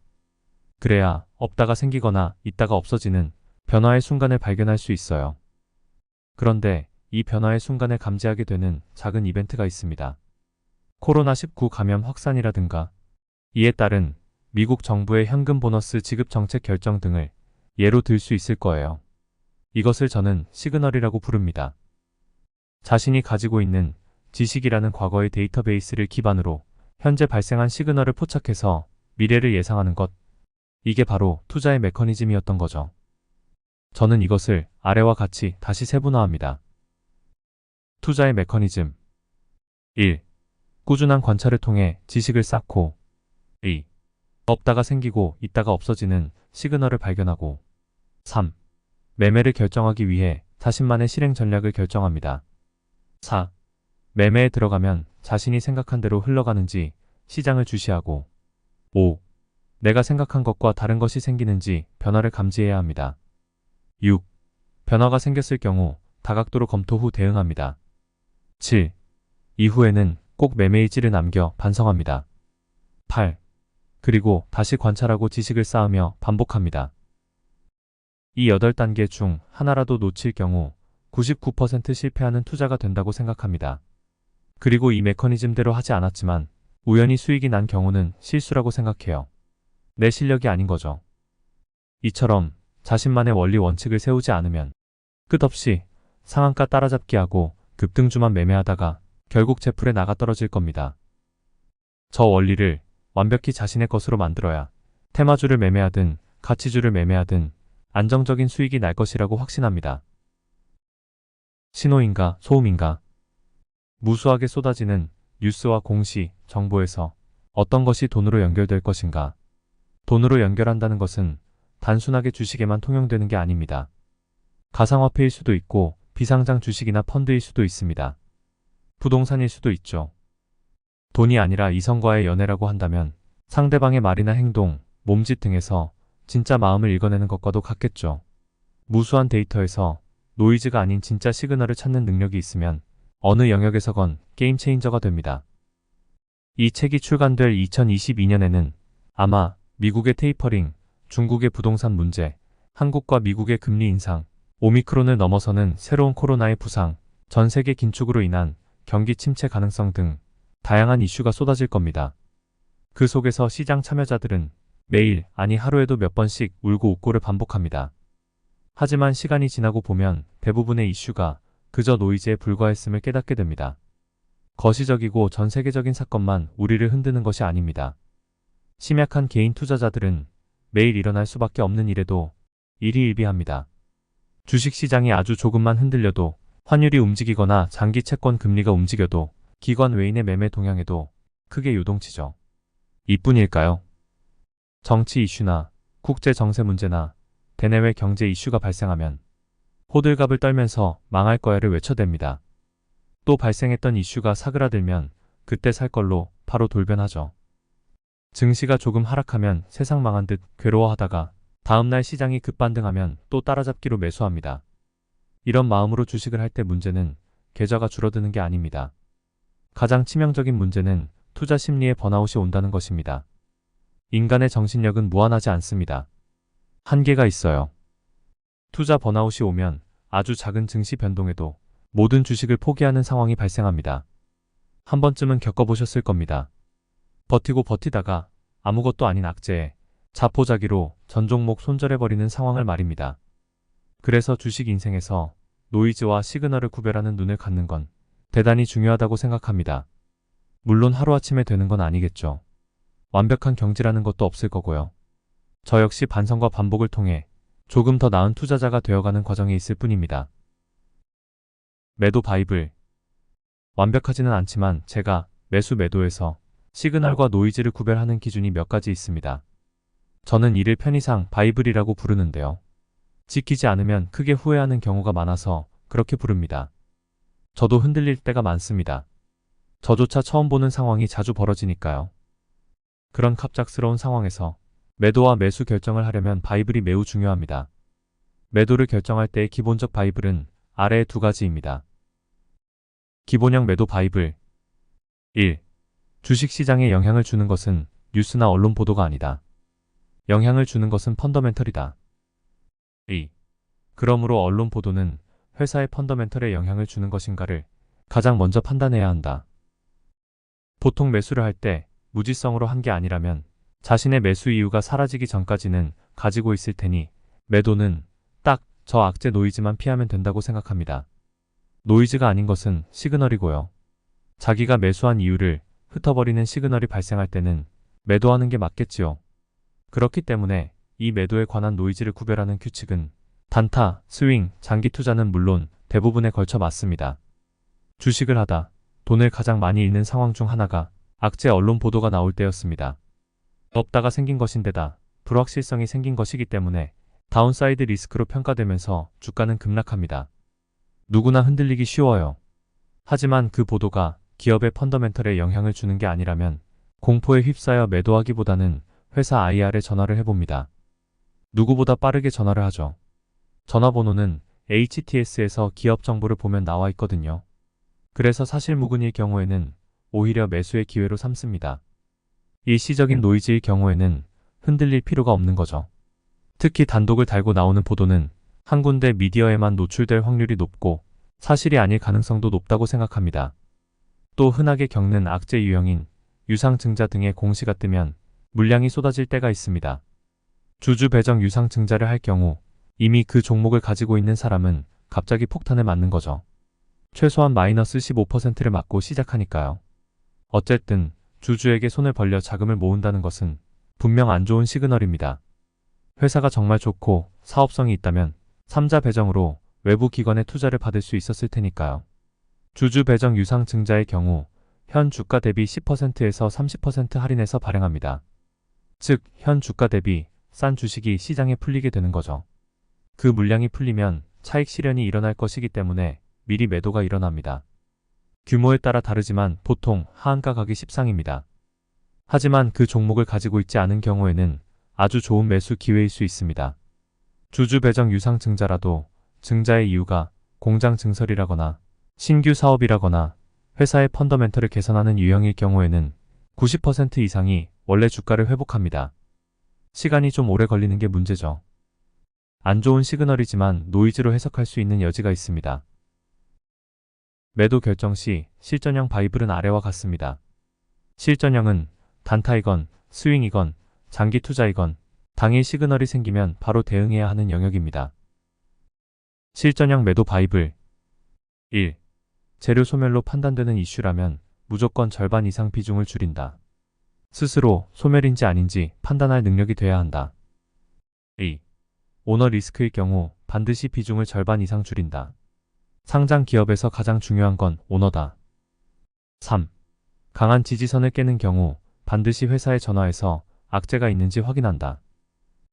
그래야 없다가 생기거나 있다가 없어지는 변화의 순간을 발견할 수 있어요. 그런데 이 변화의 순간을 감지하게 되는 작은 이벤트가 있습니다. 코로나19 감염 확산이라든가 이에 따른 미국 정부의 현금 보너스 지급 정책 결정 등을 예로 들 수 있을 거예요. 이것을 저는 시그널이라고 부릅니다. 자신이 가지고 있는 지식이라는 과거의 데이터베이스를 기반으로 현재 발생한 시그널을 포착해서 미래를 예상하는 것. 이게 바로 투자의 메커니즘이었던 거죠. 저는 이것을 아래와 같이 다시 세분화합니다. 투자의 메커니즘. 1. 꾸준한 관찰을 통해 지식을 쌓고 2. 없다가 생기고 있다가 없어지는 시그널을 발견하고 3. 매매를 결정하기 위해 자신만의 실행 전략을 결정합니다. 4. 매매에 들어가면 자신이 생각한 대로 흘러가는지 시장을 주시하고 5. 내가 생각한 것과 다른 것이 생기는지 변화를 감지해야 합니다. 6. 변화가 생겼을 경우 다각도로 검토 후 대응합니다. 7. 이후에는 꼭 매매의지를 남겨 반성합니다. 8. 그리고 다시 관찰하고 지식을 쌓으며 반복합니다. 이 8단계 중 하나라도 놓칠 경우 99% 실패하는 투자가 된다고 생각합니다. 그리고 이 메커니즘대로 하지 않았지만 우연히 수익이 난 경우는 실수라고 생각해요. 내 실력이 아닌 거죠. 이처럼 자신만의 원리 원칙을 세우지 않으면 끝없이 상한가 따라잡기하고 급등주만 매매하다가 결국 제풀에 나가 떨어질 겁니다. 저 원리를 완벽히 자신의 것으로 만들어야 테마주를 매매하든 가치주를 매매하든 안정적인 수익이 날 것이라고 확신합니다. 신호인가 소음인가? 무수하게 쏟아지는 뉴스와 공시, 정보에서 어떤 것이 돈으로 연결될 것인가? 돈으로 연결한다는 것은 단순하게 주식에만 통용되는 게 아닙니다. 가상화폐일 수도 있고 비상장 주식이나 펀드일 수도 있습니다. 부동산일 수도 있죠. 돈이 아니라 이성과의 연애라고 한다면 상대방의 말이나 행동, 몸짓 등에서 진짜 마음을 읽어내는 것과도 같겠죠. 무수한 데이터에서 노이즈가 아닌 진짜 시그널을 찾는 능력이 있으면 어느 영역에서건 게임 체인저가 됩니다. 이 책이 출간될 2022년에는 아마 미국의 테이퍼링, 중국의 부동산 문제, 한국과 미국의 금리 인상, 오미크론을 넘어서는 새로운 코로나의 부상, 전 세계 긴축으로 인한 경기 침체 가능성 등 다양한 이슈가 쏟아질 겁니다. 그 속에서 시장 참여자들은 매일, 아니 하루에도 몇 번씩 울고 웃고를 반복합니다. 하지만 시간이 지나고 보면 대부분의 이슈가 그저 노이즈에 불과했음을 깨닫게 됩니다. 거시적이고 전 세계적인 사건만 우리를 흔드는 것이 아닙니다. 심약한 개인 투자자들은 매일 일어날 수밖에 없는 일에도 일희일비합니다. 주식시장이 아주 조금만 흔들려도, 환율이 움직이거나 장기 채권 금리가 움직여도, 기관 외인의 매매 동향에도 크게 요동치죠. 이뿐일까요? 정치 이슈나 국제 정세 문제나 대내외 경제 이슈가 발생하면 호들갑을 떨면서 망할 거야를 외쳐댑니다. 또 발생했던 이슈가 사그라들면 그때 살 걸로 바로 돌변하죠. 증시가 조금 하락하면 세상 망한 듯 괴로워하다가 다음날 시장이 급반등하면 또 따라잡기로 매수합니다. 이런 마음으로 주식을 할 때 문제는 계좌가 줄어드는 게 아닙니다. 가장 치명적인 문제는 투자 심리에 번아웃이 온다는 것입니다. 인간의 정신력은 무한하지 않습니다. 한계가 있어요. 투자 번아웃이 오면 아주 작은 증시 변동에도 모든 주식을 포기하는 상황이 발생합니다. 한 번쯤은 겪어보셨을 겁니다. 버티고 버티다가 아무것도 아닌 악재에 자포자기로 전 종목 손절해버리는 상황을 말입니다. 그래서 주식 인생에서 노이즈와 시그널을 구별하는 눈을 갖는 건 대단히 중요하다고 생각합니다. 물론 하루아침에 되는 건 아니겠죠. 완벽한 경지라는 것도 없을 거고요. 저 역시 반성과 반복을 통해 조금 더 나은 투자자가 되어가는 과정에 있을 뿐입니다. 매도 바이블. 완벽하지는 않지만 제가 매수 매도에서 시그널과 노이즈를 구별하는 기준이 몇 가지 있습니다. 저는 이를 편의상 바이블이라고 부르는데요. 지키지 않으면 크게 후회하는 경우가 많아서 그렇게 부릅니다. 저도 흔들릴 때가 많습니다. 저조차 처음 보는 상황이 자주 벌어지니까요. 그런 갑작스러운 상황에서 매도와 매수 결정을 하려면 바이블이 매우 중요합니다. 매도를 결정할 때의 기본적 바이블은 아래의 두 가지입니다. 기본형 매도 바이블. 1. 주식시장에 영향을 주는 것은 뉴스나 언론 보도가 아니다. 영향을 주는 것은 펀더멘털이다. 2. 그러므로 언론 보도는 회사의 펀더멘털에 영향을 주는 것인가를 가장 먼저 판단해야 한다. 보통 매수를 할 때 무지성으로 한 게 아니라면 자신의 매수 이유가 사라지기 전까지는 가지고 있을 테니 매도는 딱 저 악재 노이즈만 피하면 된다고 생각합니다. 노이즈가 아닌 것은 시그널이고요. 자기가 매수한 이유를 흩어버리는 시그널이 발생할 때는 매도하는 게 맞겠지요. 그렇기 때문에 이 매도에 관한 노이즈를 구별하는 규칙은 단타, 스윙, 장기 투자는 물론 대부분에 걸쳐 맞습니다. 주식을 하다 돈을 가장 많이 잃는 상황 중 하나가 악재 언론 보도가 나올 때였습니다. 없다가 생긴 것인데다 불확실성이 생긴 것이기 때문에 다운사이드 리스크로 평가되면서 주가는 급락합니다. 누구나 흔들리기 쉬워요. 하지만 그 보도가 기업의 펀더멘털에 영향을 주는 게 아니라면 공포에 휩싸여 매도하기보다는 회사 IR에 전화를 해봅니다. 누구보다 빠르게 전화를 하죠. 전화번호는 HTS에서 기업 정보를 보면 나와 있거든요. 그래서 사실무근일 경우에는 오히려 매수의 기회로 삼습니다. 일시적인 노이즈일 경우에는 흔들릴 필요가 없는 거죠. 특히 단독을 달고 나오는 보도는 한 군데 미디어에만 노출될 확률이 높고 사실이 아닐 가능성도 높다고 생각합니다. 또 흔하게 겪는 악재 유형인 유상증자 등의 공시가 뜨면 물량이 쏟아질 때가 있습니다. 주주 배정 유상증자를 할 경우 이미 그 종목을 가지고 있는 사람은 갑자기 폭탄을 맞는 거죠. 최소한 마이너스 15%를 맞고 시작하니까요. 어쨌든 주주에게 손을 벌려 자금을 모은다는 것은 분명 안 좋은 시그널입니다. 회사가 정말 좋고 사업성이 있다면 3자 배정으로 외부 기관의 투자를 받을 수 있었을 테니까요. 주주 배정 유상증자의 경우 현 주가 대비 10%에서 30% 할인해서 발행합니다. 즉, 현 주가 대비 싼 주식이 시장에 풀리게 되는 거죠. 그 물량이 풀리면 차익 실현이 일어날 것이기 때문에 미리 매도가 일어납니다. 규모에 따라 다르지만 보통 하한가 가기 십상입니다. 하지만 그 종목을 가지고 있지 않은 경우에는 아주 좋은 매수 기회일 수 있습니다. 주주 배정 유상증자라도 증자의 이유가 공장 증설이라거나 신규 사업이라거나 회사의 펀더멘털을 개선하는 유형일 경우에는 90% 이상이 원래 주가를 회복합니다. 시간이 좀 오래 걸리는 게 문제죠. 안 좋은 시그널이지만 노이즈로 해석할 수 있는 여지가 있습니다. 매도 결정 시 실전형 바이블은 아래와 같습니다. 실전형은 단타이건 스윙이건 장기 투자이건 당일 시그널이 생기면 바로 대응해야 하는 영역입니다. 실전형 매도 바이블. 1. 재료 소멸로 판단되는 이슈라면 무조건 절반 이상 비중을 줄인다. 스스로 소멸인지 아닌지 판단할 능력이 돼야 한다. 2. 오너 리스크일 경우 반드시 비중을 절반 이상 줄인다. 상장 기업에서 가장 중요한 건 오너다. 3. 강한 지지선을 깨는 경우 반드시 회사에 전화해서 악재가 있는지 확인한다.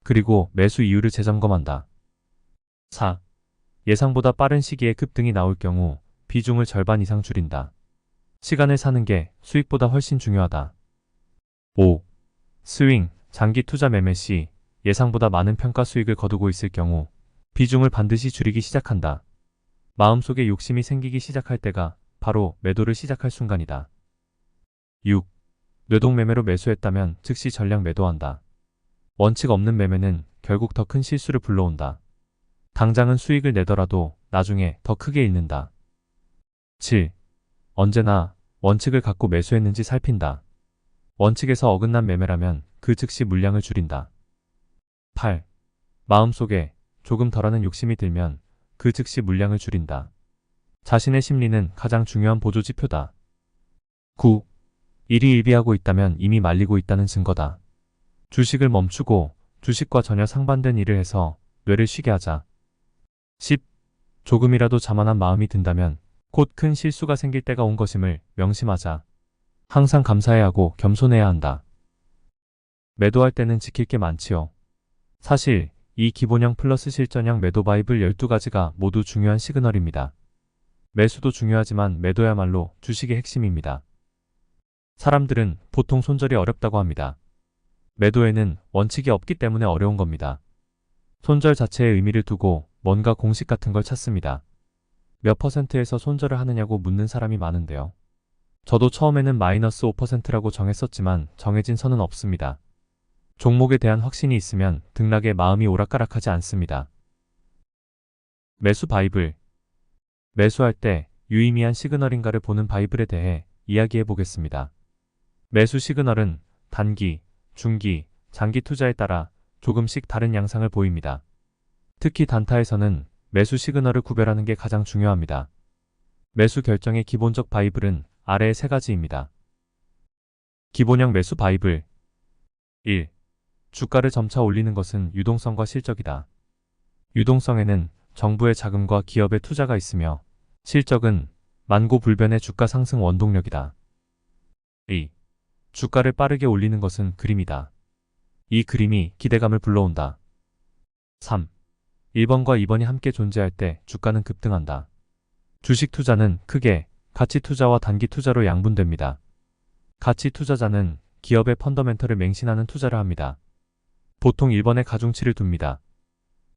그리고 매수 이유를 재점검한다. 4. 예상보다 빠른 시기에 급등이 나올 경우 비중을 절반 이상 줄인다. 시간을 사는 게 수익보다 훨씬 중요하다. 5. 스윙, 장기 투자 매매 시 예상보다 많은 평가 수익을 거두고 있을 경우 비중을 반드시 줄이기 시작한다. 마음속에 욕심이 생기기 시작할 때가 바로 매도를 시작할 순간이다. 6. 뇌동매매로 매수했다면 즉시 전량 매도한다. 원칙 없는 매매는 결국 더 큰 실수를 불러온다. 당장은 수익을 내더라도 나중에 더 크게 잃는다. 7. 언제나 원칙을 갖고 매수했는지 살핀다. 원칙에서 어긋난 매매라면 그 즉시 물량을 줄인다. 8. 마음속에 조금 덜하는 욕심이 들면 그 즉시 물량을 줄인다. 자신의 심리는 가장 중요한 보조지표다. 9. 일이 일비하고 있다면 이미 말리고 있다는 증거다. 주식을 멈추고 주식과 전혀 상반된 일을 해서 뇌를 쉬게 하자. 10. 조금이라도 자만한 마음이 든다면 곧 큰 실수가 생길 때가 온 것임을 명심하자. 항상 감사해야 하고 겸손해야 한다. 매도할 때는 지킬 게 많지요. 사실 이 기본형 플러스 실전형 매도 바이블 12가지가 모두 중요한 시그널입니다. 매수도 중요하지만 매도야말로 주식의 핵심입니다. 사람들은 보통 손절이 어렵다고 합니다. 매도에는 원칙이 없기 때문에 어려운 겁니다. 손절 자체에 의미를 두고 뭔가 공식 같은 걸 찾습니다. 몇 %에서 손절을 하느냐고 묻는 사람이 많은데요. 저도 처음에는 마이너스 5%라고 정했었지만 정해진 선은 없습니다. 종목에 대한 확신이 있으면 등락에 마음이 오락가락하지 않습니다. 매수 바이블. 매수할 때 유의미한 시그널인가를 보는 바이블에 대해 이야기해 보겠습니다. 매수 시그널은 단기, 중기, 장기 투자에 따라 조금씩 다른 양상을 보입니다. 특히 단타에서는 매수 시그널을 구별하는 게 가장 중요합니다. 매수 결정의 기본적 바이블은 아래의 세 가지입니다. 기본형 매수 바이블. 1. 주가를 점차 올리는 것은 유동성과 실적이다. 유동성에는 정부의 자금과 기업의 투자가 있으며 실적은 만고불변의 주가 상승 원동력이다. 2. 주가를 빠르게 올리는 것은 그림이다. 이 그림이 기대감을 불러온다. 3. 1번과 2번이 함께 존재할 때 주가는 급등한다. 주식 투자는 크게 가치 투자와 단기 투자로 양분됩니다. 가치 투자자는 기업의 펀더멘털을 맹신하는 투자를 합니다. 보통 1번에 가중치를 둡니다.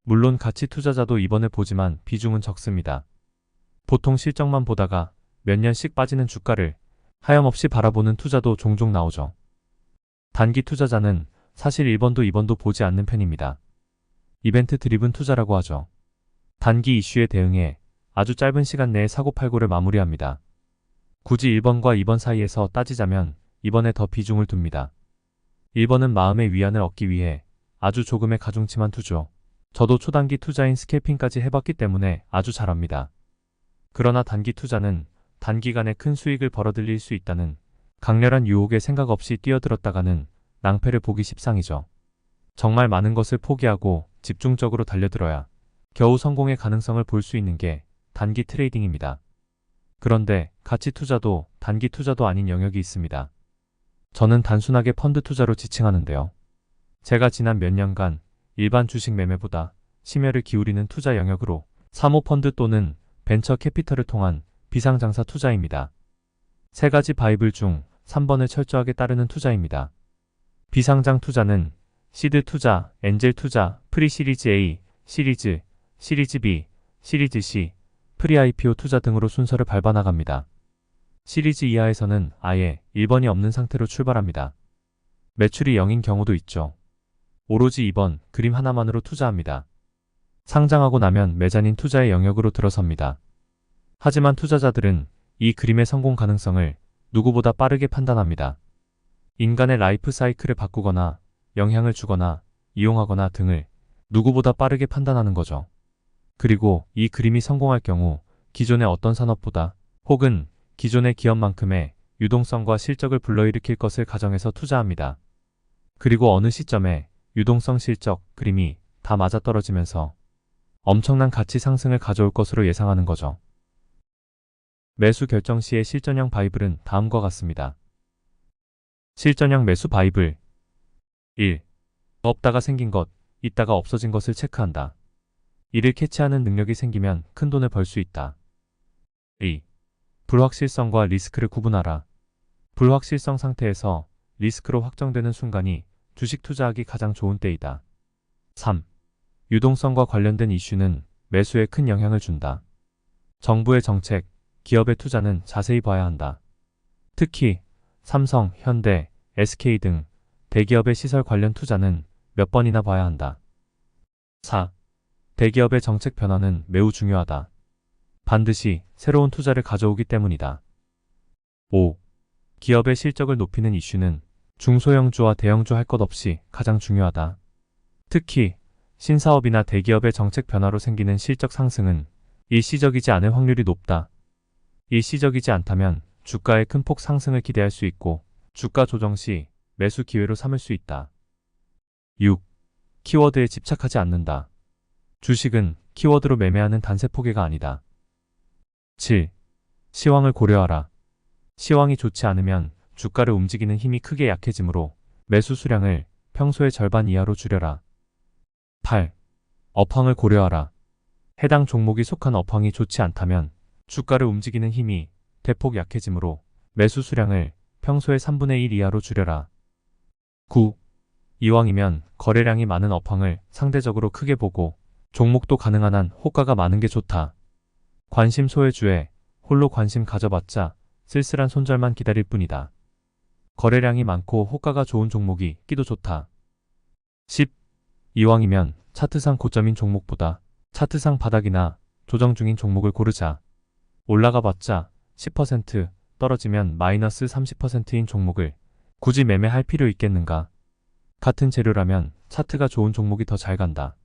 물론 가치 투자자도 2번을 보지만 비중은 적습니다. 보통 실적만 보다가 몇 년씩 빠지는 주가를 하염없이 바라보는 투자도 종종 나오죠. 단기 투자자는 사실 1번도 2번도 보지 않는 편입니다. 이벤트 드리븐 투자라고 하죠. 단기 이슈에 대응해 아주 짧은 시간 내에 사고팔고를 마무리합니다. 굳이 1번과 2번 사이에서 따지자면 2번에 더 비중을 둡니다. 1번은 마음의 위안을 얻기 위해 아주 조금의 가중치만 두죠. 저도 초단기 투자인 스캘핑까지 해봤기 때문에 아주 잘합니다. 그러나 단기 투자는 단기간에 큰 수익을 벌어들일 수 있다는 강렬한 유혹에 생각 없이 뛰어들었다가는 낭패를 보기 십상이죠. 정말 많은 것을 포기하고 집중적으로 달려들어야 겨우 성공의 가능성을 볼 수 있는 게 단기 트레이딩입니다. 그런데 가치 투자도 단기 투자도 아닌 영역이 있습니다. 저는 단순하게 펀드 투자로 지칭하는데요. 제가 지난 몇 년간 일반 주식 매매보다 심혈을 기울이는 투자 영역으로 사모펀드 또는 벤처 캐피털을 통한 비상장사 투자입니다. 세 가지 바이블 중 3번을 철저하게 따르는 투자입니다. 비상장 투자는 시드 투자, 엔젤 투자, 프리 시리즈 A, 시리즈 B, 시리즈 C, 프리 IPO 투자 등으로 순서를 밟아 나갑니다. 시리즈 이하에서는 아예 1번이 없는 상태로 출발합니다. 매출이 0인 경우도 있죠. 오로지 2번 그림 하나만으로 투자합니다. 상장하고 나면 메자닌 투자의 영역으로 들어섭니다. 하지만 투자자들은 이 그림의 성공 가능성을 누구보다 빠르게 판단합니다. 인간의 라이프 사이클을 바꾸거나 영향을 주거나 이용하거나 등을 누구보다 빠르게 판단하는 거죠. 그리고 이 그림이 성공할 경우 기존의 어떤 산업보다 혹은 기존의 기업만큼의 유동성과 실적을 불러일으킬 것을 가정해서 투자합니다. 그리고 어느 시점에 유동성 실적 그림이 다 맞아떨어지면서 엄청난 가치 상승을 가져올 것으로 예상하는 거죠. 매수 결정 시의 실전형 바이블은 다음과 같습니다. 실전형 매수 바이블. 1. 없다가 생긴 것, 있다가 없어진 것을 체크한다. 이를 캐치하는 능력이 생기면 큰 돈을 벌 수 있다. 2. 불확실성과 리스크를 구분하라. 불확실성 상태에서 리스크로 확정되는 순간이 주식 투자하기 가장 좋은 때이다. 3. 유동성과 관련된 이슈는 매수에 큰 영향을 준다. 정부의 정책, 기업의 투자는 자세히 봐야 한다. 특히 삼성, 현대, SK 등 대기업의 시설 관련 투자는 몇 번이나 봐야 한다. 4. 대기업의 정책 변화는 매우 중요하다. 반드시 새로운 투자를 가져오기 때문이다. 5. 기업의 실적을 높이는 이슈는 중소형주와 대형주 할 것 없이 가장 중요하다. 특히 신사업이나 대기업의 정책 변화로 생기는 실적 상승은 일시적이지 않을 확률이 높다. 일시적이지 않다면 주가의 큰 폭 상승을 기대할 수 있고 주가 조정 시 매수 기회로 삼을 수 있다. 6. 키워드에 집착하지 않는다. 주식은 키워드로 매매하는 단세포개가 아니다. 7. 시황을 고려하라. 시황이 좋지 않으면 주가를 움직이는 힘이 크게 약해지므로 매수 수량을 평소의 절반 이하로 줄여라. 8. 업황을 고려하라. 해당 종목이 속한 업황이 좋지 않다면 주가를 움직이는 힘이 대폭 약해지므로 매수 수량을 평소의 3분의 1 이하로 줄여라. 9. 이왕이면 거래량이 많은 업황을 상대적으로 크게 보고 종목도 가능한 한 호가가 많은 게 좋다. 관심 소외주에 홀로 관심 가져봤자 쓸쓸한 손절만 기다릴 뿐이다. 거래량이 많고 호가가 좋은 종목이 끼도 좋다. 10. 이왕이면 차트상 고점인 종목보다 차트상 바닥이나 조정 중인 종목을 고르자. 올라가 봤자 10%, 떨어지면 마이너스 30%인 종목을 굳이 매매할 필요 있겠는가? 같은 재료라면 차트가 좋은 종목이 더 잘 간다.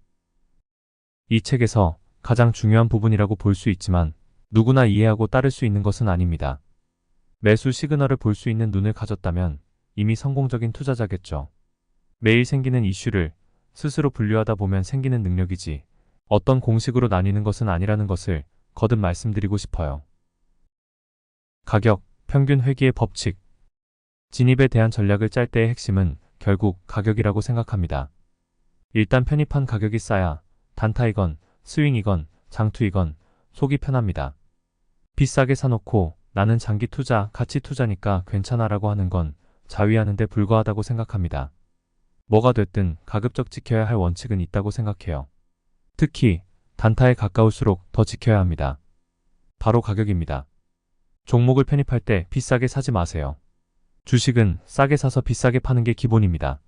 이 책에서 가장 중요한 부분이라고 볼 수 있지만 누구나 이해하고 따를 수 있는 것은 아닙니다. 매수 시그널을 볼 수 있는 눈을 가졌다면 이미 성공적인 투자자겠죠. 매일 생기는 이슈를 스스로 분류하다 보면 생기는 능력이지 어떤 공식으로 나뉘는 것은 아니라는 것을 거듭 말씀드리고 싶어요. 가격, 평균 회귀의 법칙. 진입에 대한 전략을 짤 때의 핵심은 결국 가격이라고 생각합니다. 일단 편입한 가격이 싸야 단타이건, 스윙이건, 장투이건 속이 편합니다. 비싸게 사놓고 나는 장기 투자, 가치 투자니까 괜찮아라고 하는 건 자위하는 데 불과하다고 생각합니다. 뭐가 됐든 가급적 지켜야 할 원칙은 있다고 생각해요. 특히 단타에 가까울수록 더 지켜야 합니다. 바로 가격입니다. 종목을 편입할 때 비싸게 사지 마세요. 주식은 싸게 사서 비싸게 파는 게 기본입니다.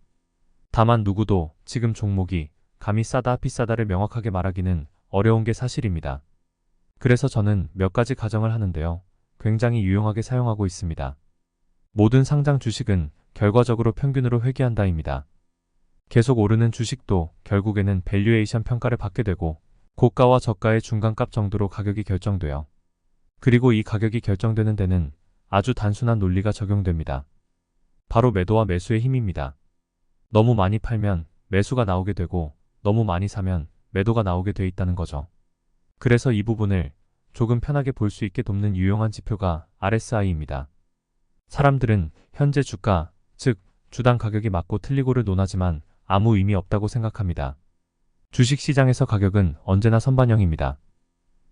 다만 누구도 지금 종목이 감히 싸다 비싸다를 명확하게 말하기는 어려운 게 사실입니다. 그래서 저는 몇 가지 가정을 하는데요. 굉장히 유용하게 사용하고 있습니다. 모든 상장 주식은 결과적으로 평균으로 회귀한다입니다. 계속 오르는 주식도 결국에는 밸류에이션 평가를 받게 되고 고가와 저가의 중간값 정도로 가격이 결정돼요. 그리고 이 가격이 결정되는 데는 아주 단순한 논리가 적용됩니다. 바로 매도와 매수의 힘입니다. 너무 많이 팔면 매수가 나오게 되고 너무 많이 사면 매도가 나오게 돼 있다는 거죠. 그래서 이 부분을 조금 편하게 볼 수 있게 돕는 유용한 지표가 RSI입니다. 사람들은 현재 주가, 즉 주당 가격이 맞고 틀리고를 논하지만 아무 의미 없다고 생각합니다. 주식시장에서 가격은 언제나 선반영입니다.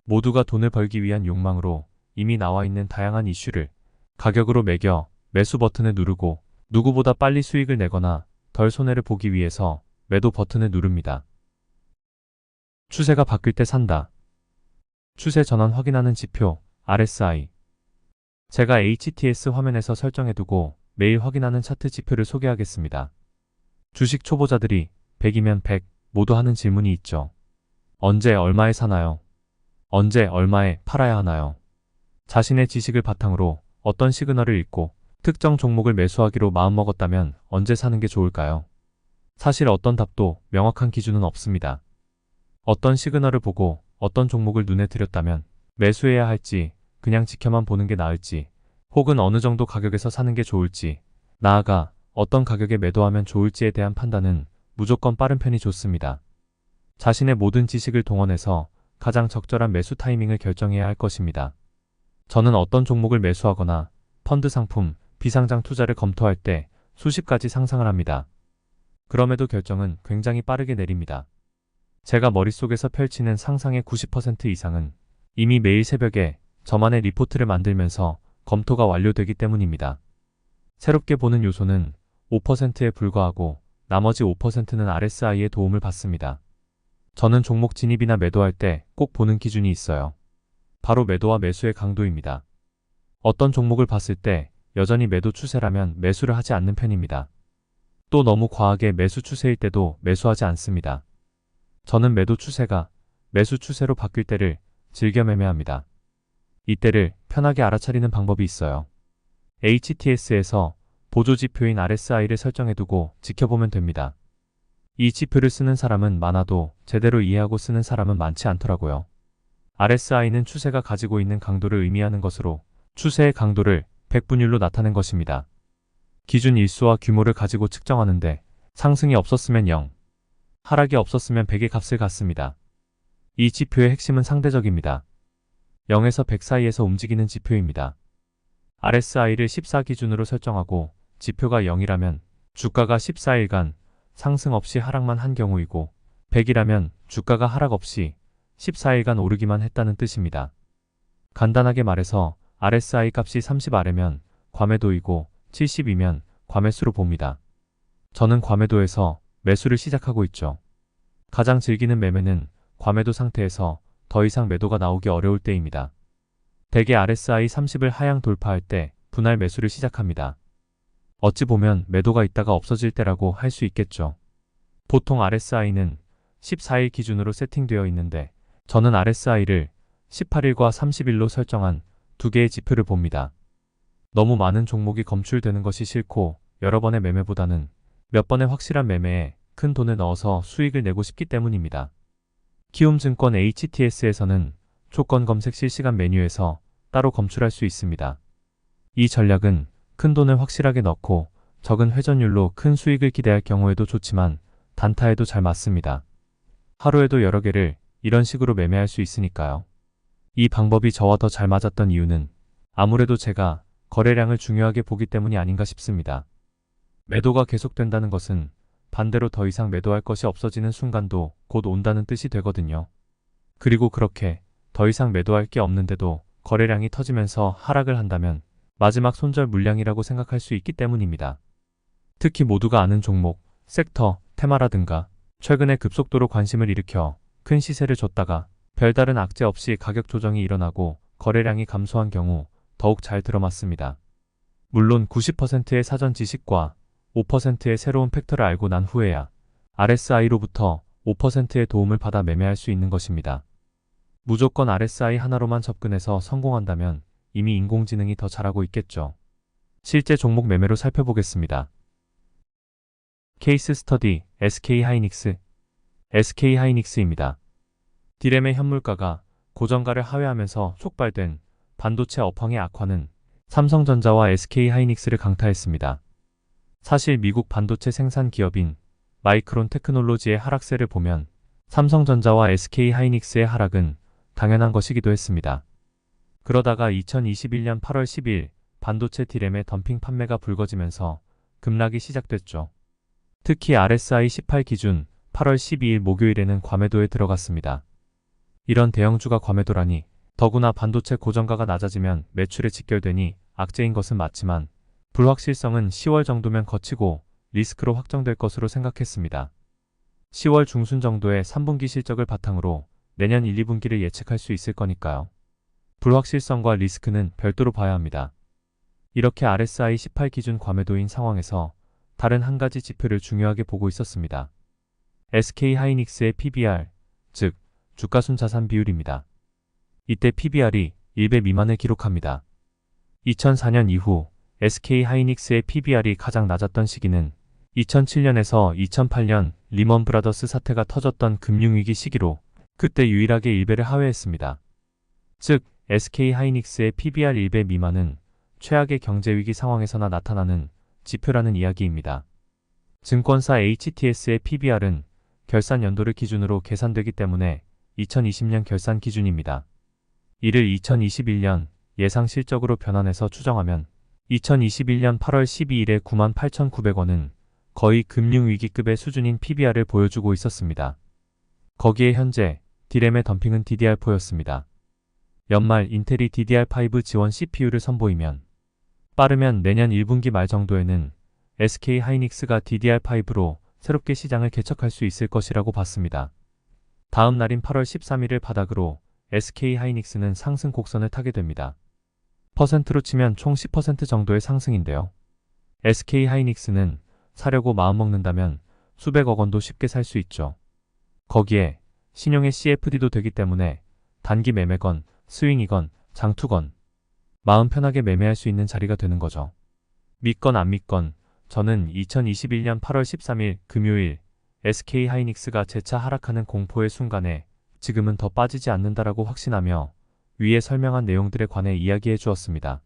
모두가 돈을 벌기 위한 욕망으로 이미 나와 있는 다양한 이슈를 가격으로 매겨 매수 버튼을 누르고 누구보다 빨리 수익을 내거나 덜 손해를 보기 위해서 매도 버튼을 누릅니다. 추세가 바뀔 때 산다. 추세 전환 확인하는 지표 RSI. 제가 HTS 화면에서 설정해두고 매일 확인하는 차트 지표를 소개하겠습니다. 주식 초보자들이 100이면 100 모두 하는 질문이 있죠. 언제 얼마에 사나요? 언제 얼마에 팔아야 하나요? 자신의 지식을 바탕으로 어떤 시그널을 읽고 특정 종목을 매수하기로 마음먹었다면 언제 사는 게 좋을까요? 사실 어떤 답도 명확한 기준은 없습니다. 어떤 시그널을 보고 어떤 종목을 눈에 들였다면 매수해야 할지 그냥 지켜만 보는 게 나을지 혹은 어느 정도 가격에서 사는 게 좋을지 나아가 어떤 가격에 매도하면 좋을지에 대한 판단은 무조건 빠른 편이 좋습니다. 자신의 모든 지식을 동원해서 가장 적절한 매수 타이밍을 결정해야 할 것입니다. 저는 어떤 종목을 매수하거나 펀드 상품, 비상장 투자를 검토할 때 수십 가지 상상을 합니다. 그럼에도 결정은 굉장히 빠르게 내립니다. 제가 머릿속에서 펼치는 상상의 90% 이상은 이미 매일 새벽에 저만의 리포트를 만들면서 검토가 완료되기 때문입니다. 새롭게 보는 요소는 5%에 불과하고 나머지 5%는 RSI의 도움을 받습니다. 저는 종목 진입이나 매도할 때 꼭 보는 기준이 있어요. 바로 매도와 매수의 강도입니다. 어떤 종목을 봤을 때 여전히 매도 추세라면 매수를 하지 않는 편입니다. 또 너무 과하게 매수 추세일 때도 매수하지 않습니다. 저는 매도 추세가 매수 추세로 바뀔 때를 즐겨 매매합니다. 이때를 편하게 알아차리는 방법이 있어요. HTS에서 보조지표인 RSI를 설정해두고 지켜보면 됩니다. 이 지표를 쓰는 사람은 많아도 제대로 이해하고 쓰는 사람은 많지 않더라고요. RSI는 추세가 가지고 있는 강도를 의미하는 것으로 추세의 강도를 백분율로 나타낸 것입니다. 기준 일수와 규모를 가지고 측정하는데 상승이 없었으면 0, 하락이 없었으면 100의 값을 갖습니다. 이 지표의 핵심은 상대적입니다. 0에서 100 사이에서 움직이는 지표입니다. RSI를 14 기준으로 설정하고 지표가 0이라면 주가가 14일간 상승 없이 하락만 한 경우이고 100이라면 주가가 하락 없이 14일간 오르기만 했다는 뜻입니다. 간단하게 말해서 RSI 값이 30아래면 과매도이고 70이면 과매수로 봅니다. 저는 과매도에서 매수를 시작하고 있죠. 가장 즐기는 매매는 과매도 상태에서 더 이상 매도가 나오기 어려울 때입니다. 대개 RSI 30을 하향 돌파할 때 분할 매수를 시작합니다. 어찌 보면 매도가 있다가 없어질 때라고 할 수 있겠죠. 보통 RSI는 14일 기준으로 세팅되어 있는데 저는 RSI를 18일과 30일로 설정한 두 개의 지표를 봅니다. 너무 많은 종목이 검출되는 것이 싫고 여러 번의 매매보다는 몇 번의 확실한 매매에 큰 돈을 넣어서 수익을 내고 싶기 때문입니다. 키움증권 HTS에서는 조건 검색 실시간 메뉴에서 따로 검출할 수 있습니다. 이 전략은 큰 돈을 확실하게 넣고 적은 회전율로 큰 수익을 기대할 경우에도 좋지만 단타에도 잘 맞습니다. 하루에도 여러 개를 이런 식으로 매매할 수 있으니까요. 이 방법이 저와 더 잘 맞았던 이유는 아무래도 제가 거래량을 중요하게 보기 때문이 아닌가 싶습니다. 매도가 계속된다는 것은 반대로 더 이상 매도할 것이 없어지는 순간도 곧 온다는 뜻이 되거든요. 그리고 그렇게 더 이상 매도할 게 없는데도 거래량이 터지면서 하락을 한다면 마지막 손절 물량이라고 생각할 수 있기 때문입니다. 특히 모두가 아는 종목, 섹터, 테마라든가 최근에 급속도로 관심을 일으켜 큰 시세를 줬다가 별다른 악재 없이 가격 조정이 일어나고 거래량이 감소한 경우 더욱 잘 들어맞습니다. 물론 90%의 사전 지식과 5%의 새로운 팩터를 알고 난 후에야 RSI로부터 5%의 도움을 받아 매매할 수 있는 것입니다. 무조건 RSI 하나로만 접근해서 성공한다면 이미 인공지능이 더 잘하고 있겠죠. 실제 종목 매매로 살펴보겠습니다. 케이스 스터디 SK하이닉스. SK하이닉스입니다. 디램의 현물가가 고정가를 하회하면서 촉발된 반도체 업황의 악화는 삼성전자와 SK하이닉스를 강타했습니다. 사실 미국 반도체 생산 기업인 마이크론 테크놀로지의 하락세를 보면 삼성전자와 SK하이닉스의 하락은 당연한 것이기도 했습니다. 그러다가 2021년 8월 10일 반도체 디램의 덤핑 판매가 불거지면서 급락이 시작됐죠. 특히 RSI 18 기준 8월 12일 목요일에는 과매도에 들어갔습니다. 이런 대형주가 과매도라니 더구나 반도체 고정가가 낮아지면 매출에 직결되니 악재인 것은 맞지만 불확실성은 10월 정도면 거치고 리스크로 확정될 것으로 생각했습니다. 10월 중순 정도의 3분기 실적을 바탕으로 내년 1, 2분기를 예측할 수 있을 거니까요. 불확실성과 리스크는 별도로 봐야 합니다. 이렇게 RSI 18 기준 과매도인 상황에서 다른 한 가지 지표를 중요하게 보고 있었습니다. SK하이닉스의 PBR, 즉 주가순자산 비율입니다. 이때 PBR이 1배 미만을 기록합니다. 2004년 이후 SK하이닉스의 PBR이 가장 낮았던 시기는 2007년에서 2008년 리먼 브라더스 사태가 터졌던 금융위기 시기로 그때 유일하게 1배를 하회했습니다. 즉 SK하이닉스의 PBR 1배 미만은 최악의 경제위기 상황에서나 나타나는 지표라는 이야기입니다. 증권사 HTS의 PBR은 결산 연도를 기준으로 계산되기 때문에 2020년 결산 기준입니다. 이를 2021년 예상 실적으로 변환해서 추정하면 2021년 8월 12일에 98,900원은 거의 금융위기급의 수준인 PBR을 보여주고 있었습니다. 거기에 현재 디램의 덤핑은 DDR4였습니다. 연말 인텔이 DDR5 지원 CPU를 선보이면 빠르면 내년 1분기 말 정도에는 SK하이닉스가 DDR5로 새롭게 시장을 개척할 수 있을 것이라고 봤습니다. 다음 날인 8월 13일을 바닥으로 SK하이닉스는 상승 곡선을 타게 됩니다. 퍼센트로 치면 총 10% 정도의 상승인데요. SK하이닉스는 사려고 마음먹는다면 수백억 원도 쉽게 살 수 있죠. 거기에 신용의 CFD도 되기 때문에 단기 매매건, 스윙이건, 장투건 마음 편하게 매매할 수 있는 자리가 되는 거죠. 믿건 안 믿건 저는 2021년 8월 13일 금요일 SK하이닉스가 재차 하락하는 공포의 순간에 지금은 더 빠지지 않는다라고 확신하며 위에 설명한 내용들에 관해 이야기해 주었습니다.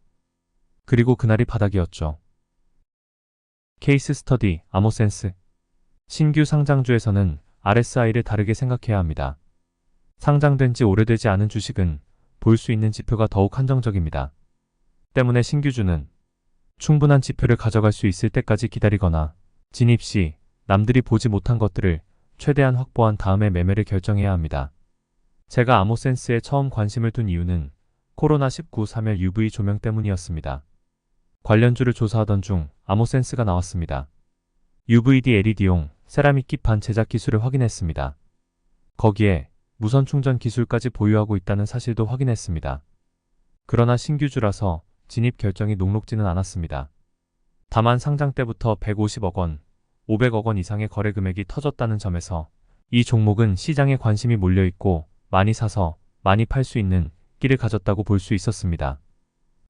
그리고 그날이 바닥이었죠. 케이스 스터디 아모센스. 신규 상장주에서는 RSI를 다르게 생각해야 합니다. 상장된 지 오래되지 않은 주식은 볼 수 있는 지표가 더욱 한정적입니다. 때문에 신규주는 충분한 지표를 가져갈 수 있을 때까지 기다리거나 진입 시 남들이 보지 못한 것들을 최대한 확보한 다음에 매매를 결정해야 합니다. 제가 아모센스에 처음 관심을 둔 이유는 코로나19 사멸 UV 조명 때문이었습니다. 관련주를 조사하던 중 아모센스가 나왔습니다. UVD LED용 세라믹 기판 제작 기술을 확인했습니다. 거기에 무선 충전 기술까지 보유하고 있다는 사실도 확인했습니다. 그러나 신규주라서 진입 결정이 녹록지는 않았습니다. 다만 상장 때부터 150억 원, 500억 원 이상의 거래 금액이 터졌다는 점에서 이 종목은 시장에 관심이 몰려있고 많이 사서 많이 팔 수 있는 끼를 가졌다고 볼 수 있었습니다.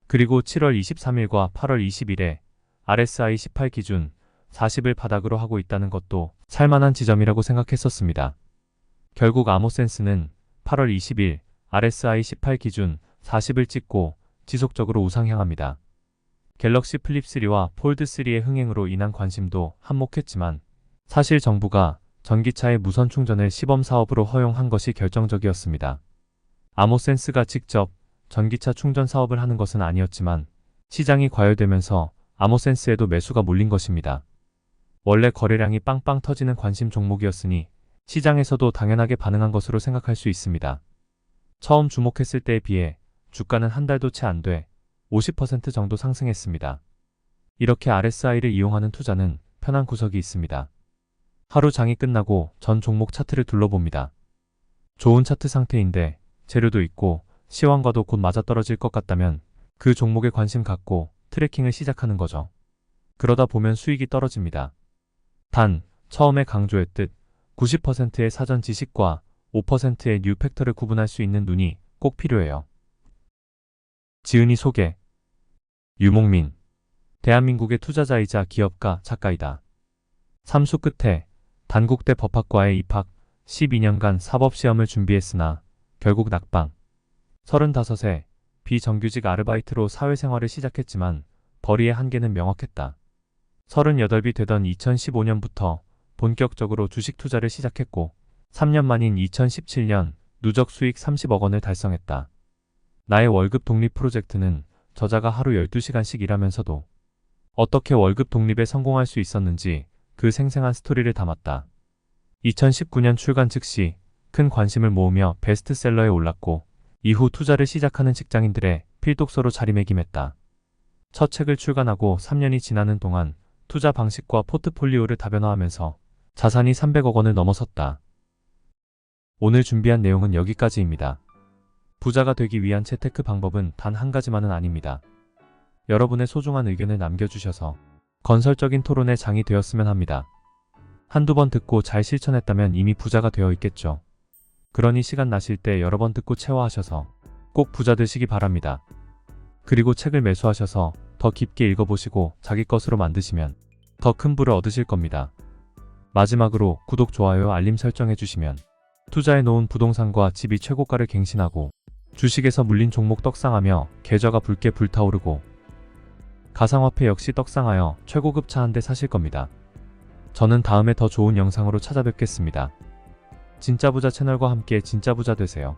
그리고 7월 23일과 8월 20일에 RSI 18 기준 40을 바닥으로 하고 있다는 것도 살만한 지점이라고 생각했었습니다. 결국 아모센스는 8월 20일 RSI 18 기준 40을 찍고 지속적으로 우상향합니다. 갤럭시 플립3와 폴드3의 흥행으로 인한 관심도 한몫했지만 사실 정부가 전기차의 무선 충전을 시범 사업으로 허용한 것이 결정적이었습니다. 아모센스가 직접 전기차 충전 사업을 하는 것은 아니었지만 시장이 과열되면서 아모센스에도 매수가 몰린 것입니다. 원래 거래량이 빵빵 터지는 관심 종목이었으니 시장에서도 당연하게 반응한 것으로 생각할 수 있습니다. 처음 주목했을 때에 비해 주가는 한 달도 채 안 돼 50% 정도 상승했습니다. 이렇게 RSI를 이용하는 투자는 편한 구석이 있습니다. 하루 장이 끝나고 전 종목 차트를 둘러봅니다. 좋은 차트 상태인데 재료도 있고 시황과도 곧 맞아떨어질 것 같다면 그 종목에 관심 갖고 트래킹을 시작하는 거죠. 그러다 보면 수익이 떨어집니다. 단, 처음에 강조했듯 90%의 사전 지식과 5%의 뉴 팩터를 구분할 수 있는 눈이 꼭 필요해요. 지은이 소개. 유목민. 대한민국의 투자자이자 기업가, 작가이다. 삼수 끝에 단국대 법학과에 입학, 12년간 사법시험을 준비했으나 결국 낙방. 35세 비정규직 아르바이트로 사회생활을 시작했지만 벌이의 한계는 명확했다. 38이 되던 2015년부터 본격적으로 주식 투자를 시작했고 3년 만인 2017년 누적 수익 30억 원을 달성했다. 나의 월급 독립 프로젝트는 저자가 하루 12시간씩 일하면서도 어떻게 월급 독립에 성공할 수 있었는지 그 생생한 스토리를 담았다. 2019년 출간 즉시 큰 관심을 모으며 베스트셀러에 올랐고 이후 투자를 시작하는 직장인들의 필독서로 자리매김했다. 첫 책을 출간하고 3년이 지나는 동안 투자 방식과 포트폴리오를 다변화하면서 자산이 300억 원을 넘어섰다. 오늘 준비한 내용은 여기까지입니다. 부자가 되기 위한 재테크 방법은 단 한 가지만은 아닙니다. 여러분의 소중한 의견을 남겨주셔서 건설적인 토론의 장이 되었으면 합니다. 한두 번 듣고 잘 실천했다면 이미 부자가 되어 있겠죠. 그러니 시간 나실 때 여러 번 듣고 체화하셔서 꼭 부자 되시기 바랍니다. 그리고 책을 매수하셔서 더 깊게 읽어보시고 자기 것으로 만드시면 더 큰 부를 얻으실 겁니다. 마지막으로 구독, 좋아요, 알림 설정해주시면 투자해놓은 부동산과 집이 최고가를 갱신하고 주식에서 물린 종목 떡상하며 계좌가 붉게 불타오르고 가상화폐 역시 떡상하여 최고급 차 한 대 사실 겁니다. 저는 다음에 더 좋은 영상으로 찾아뵙겠습니다. 진짜부자 채널과 함께 진짜부자 되세요.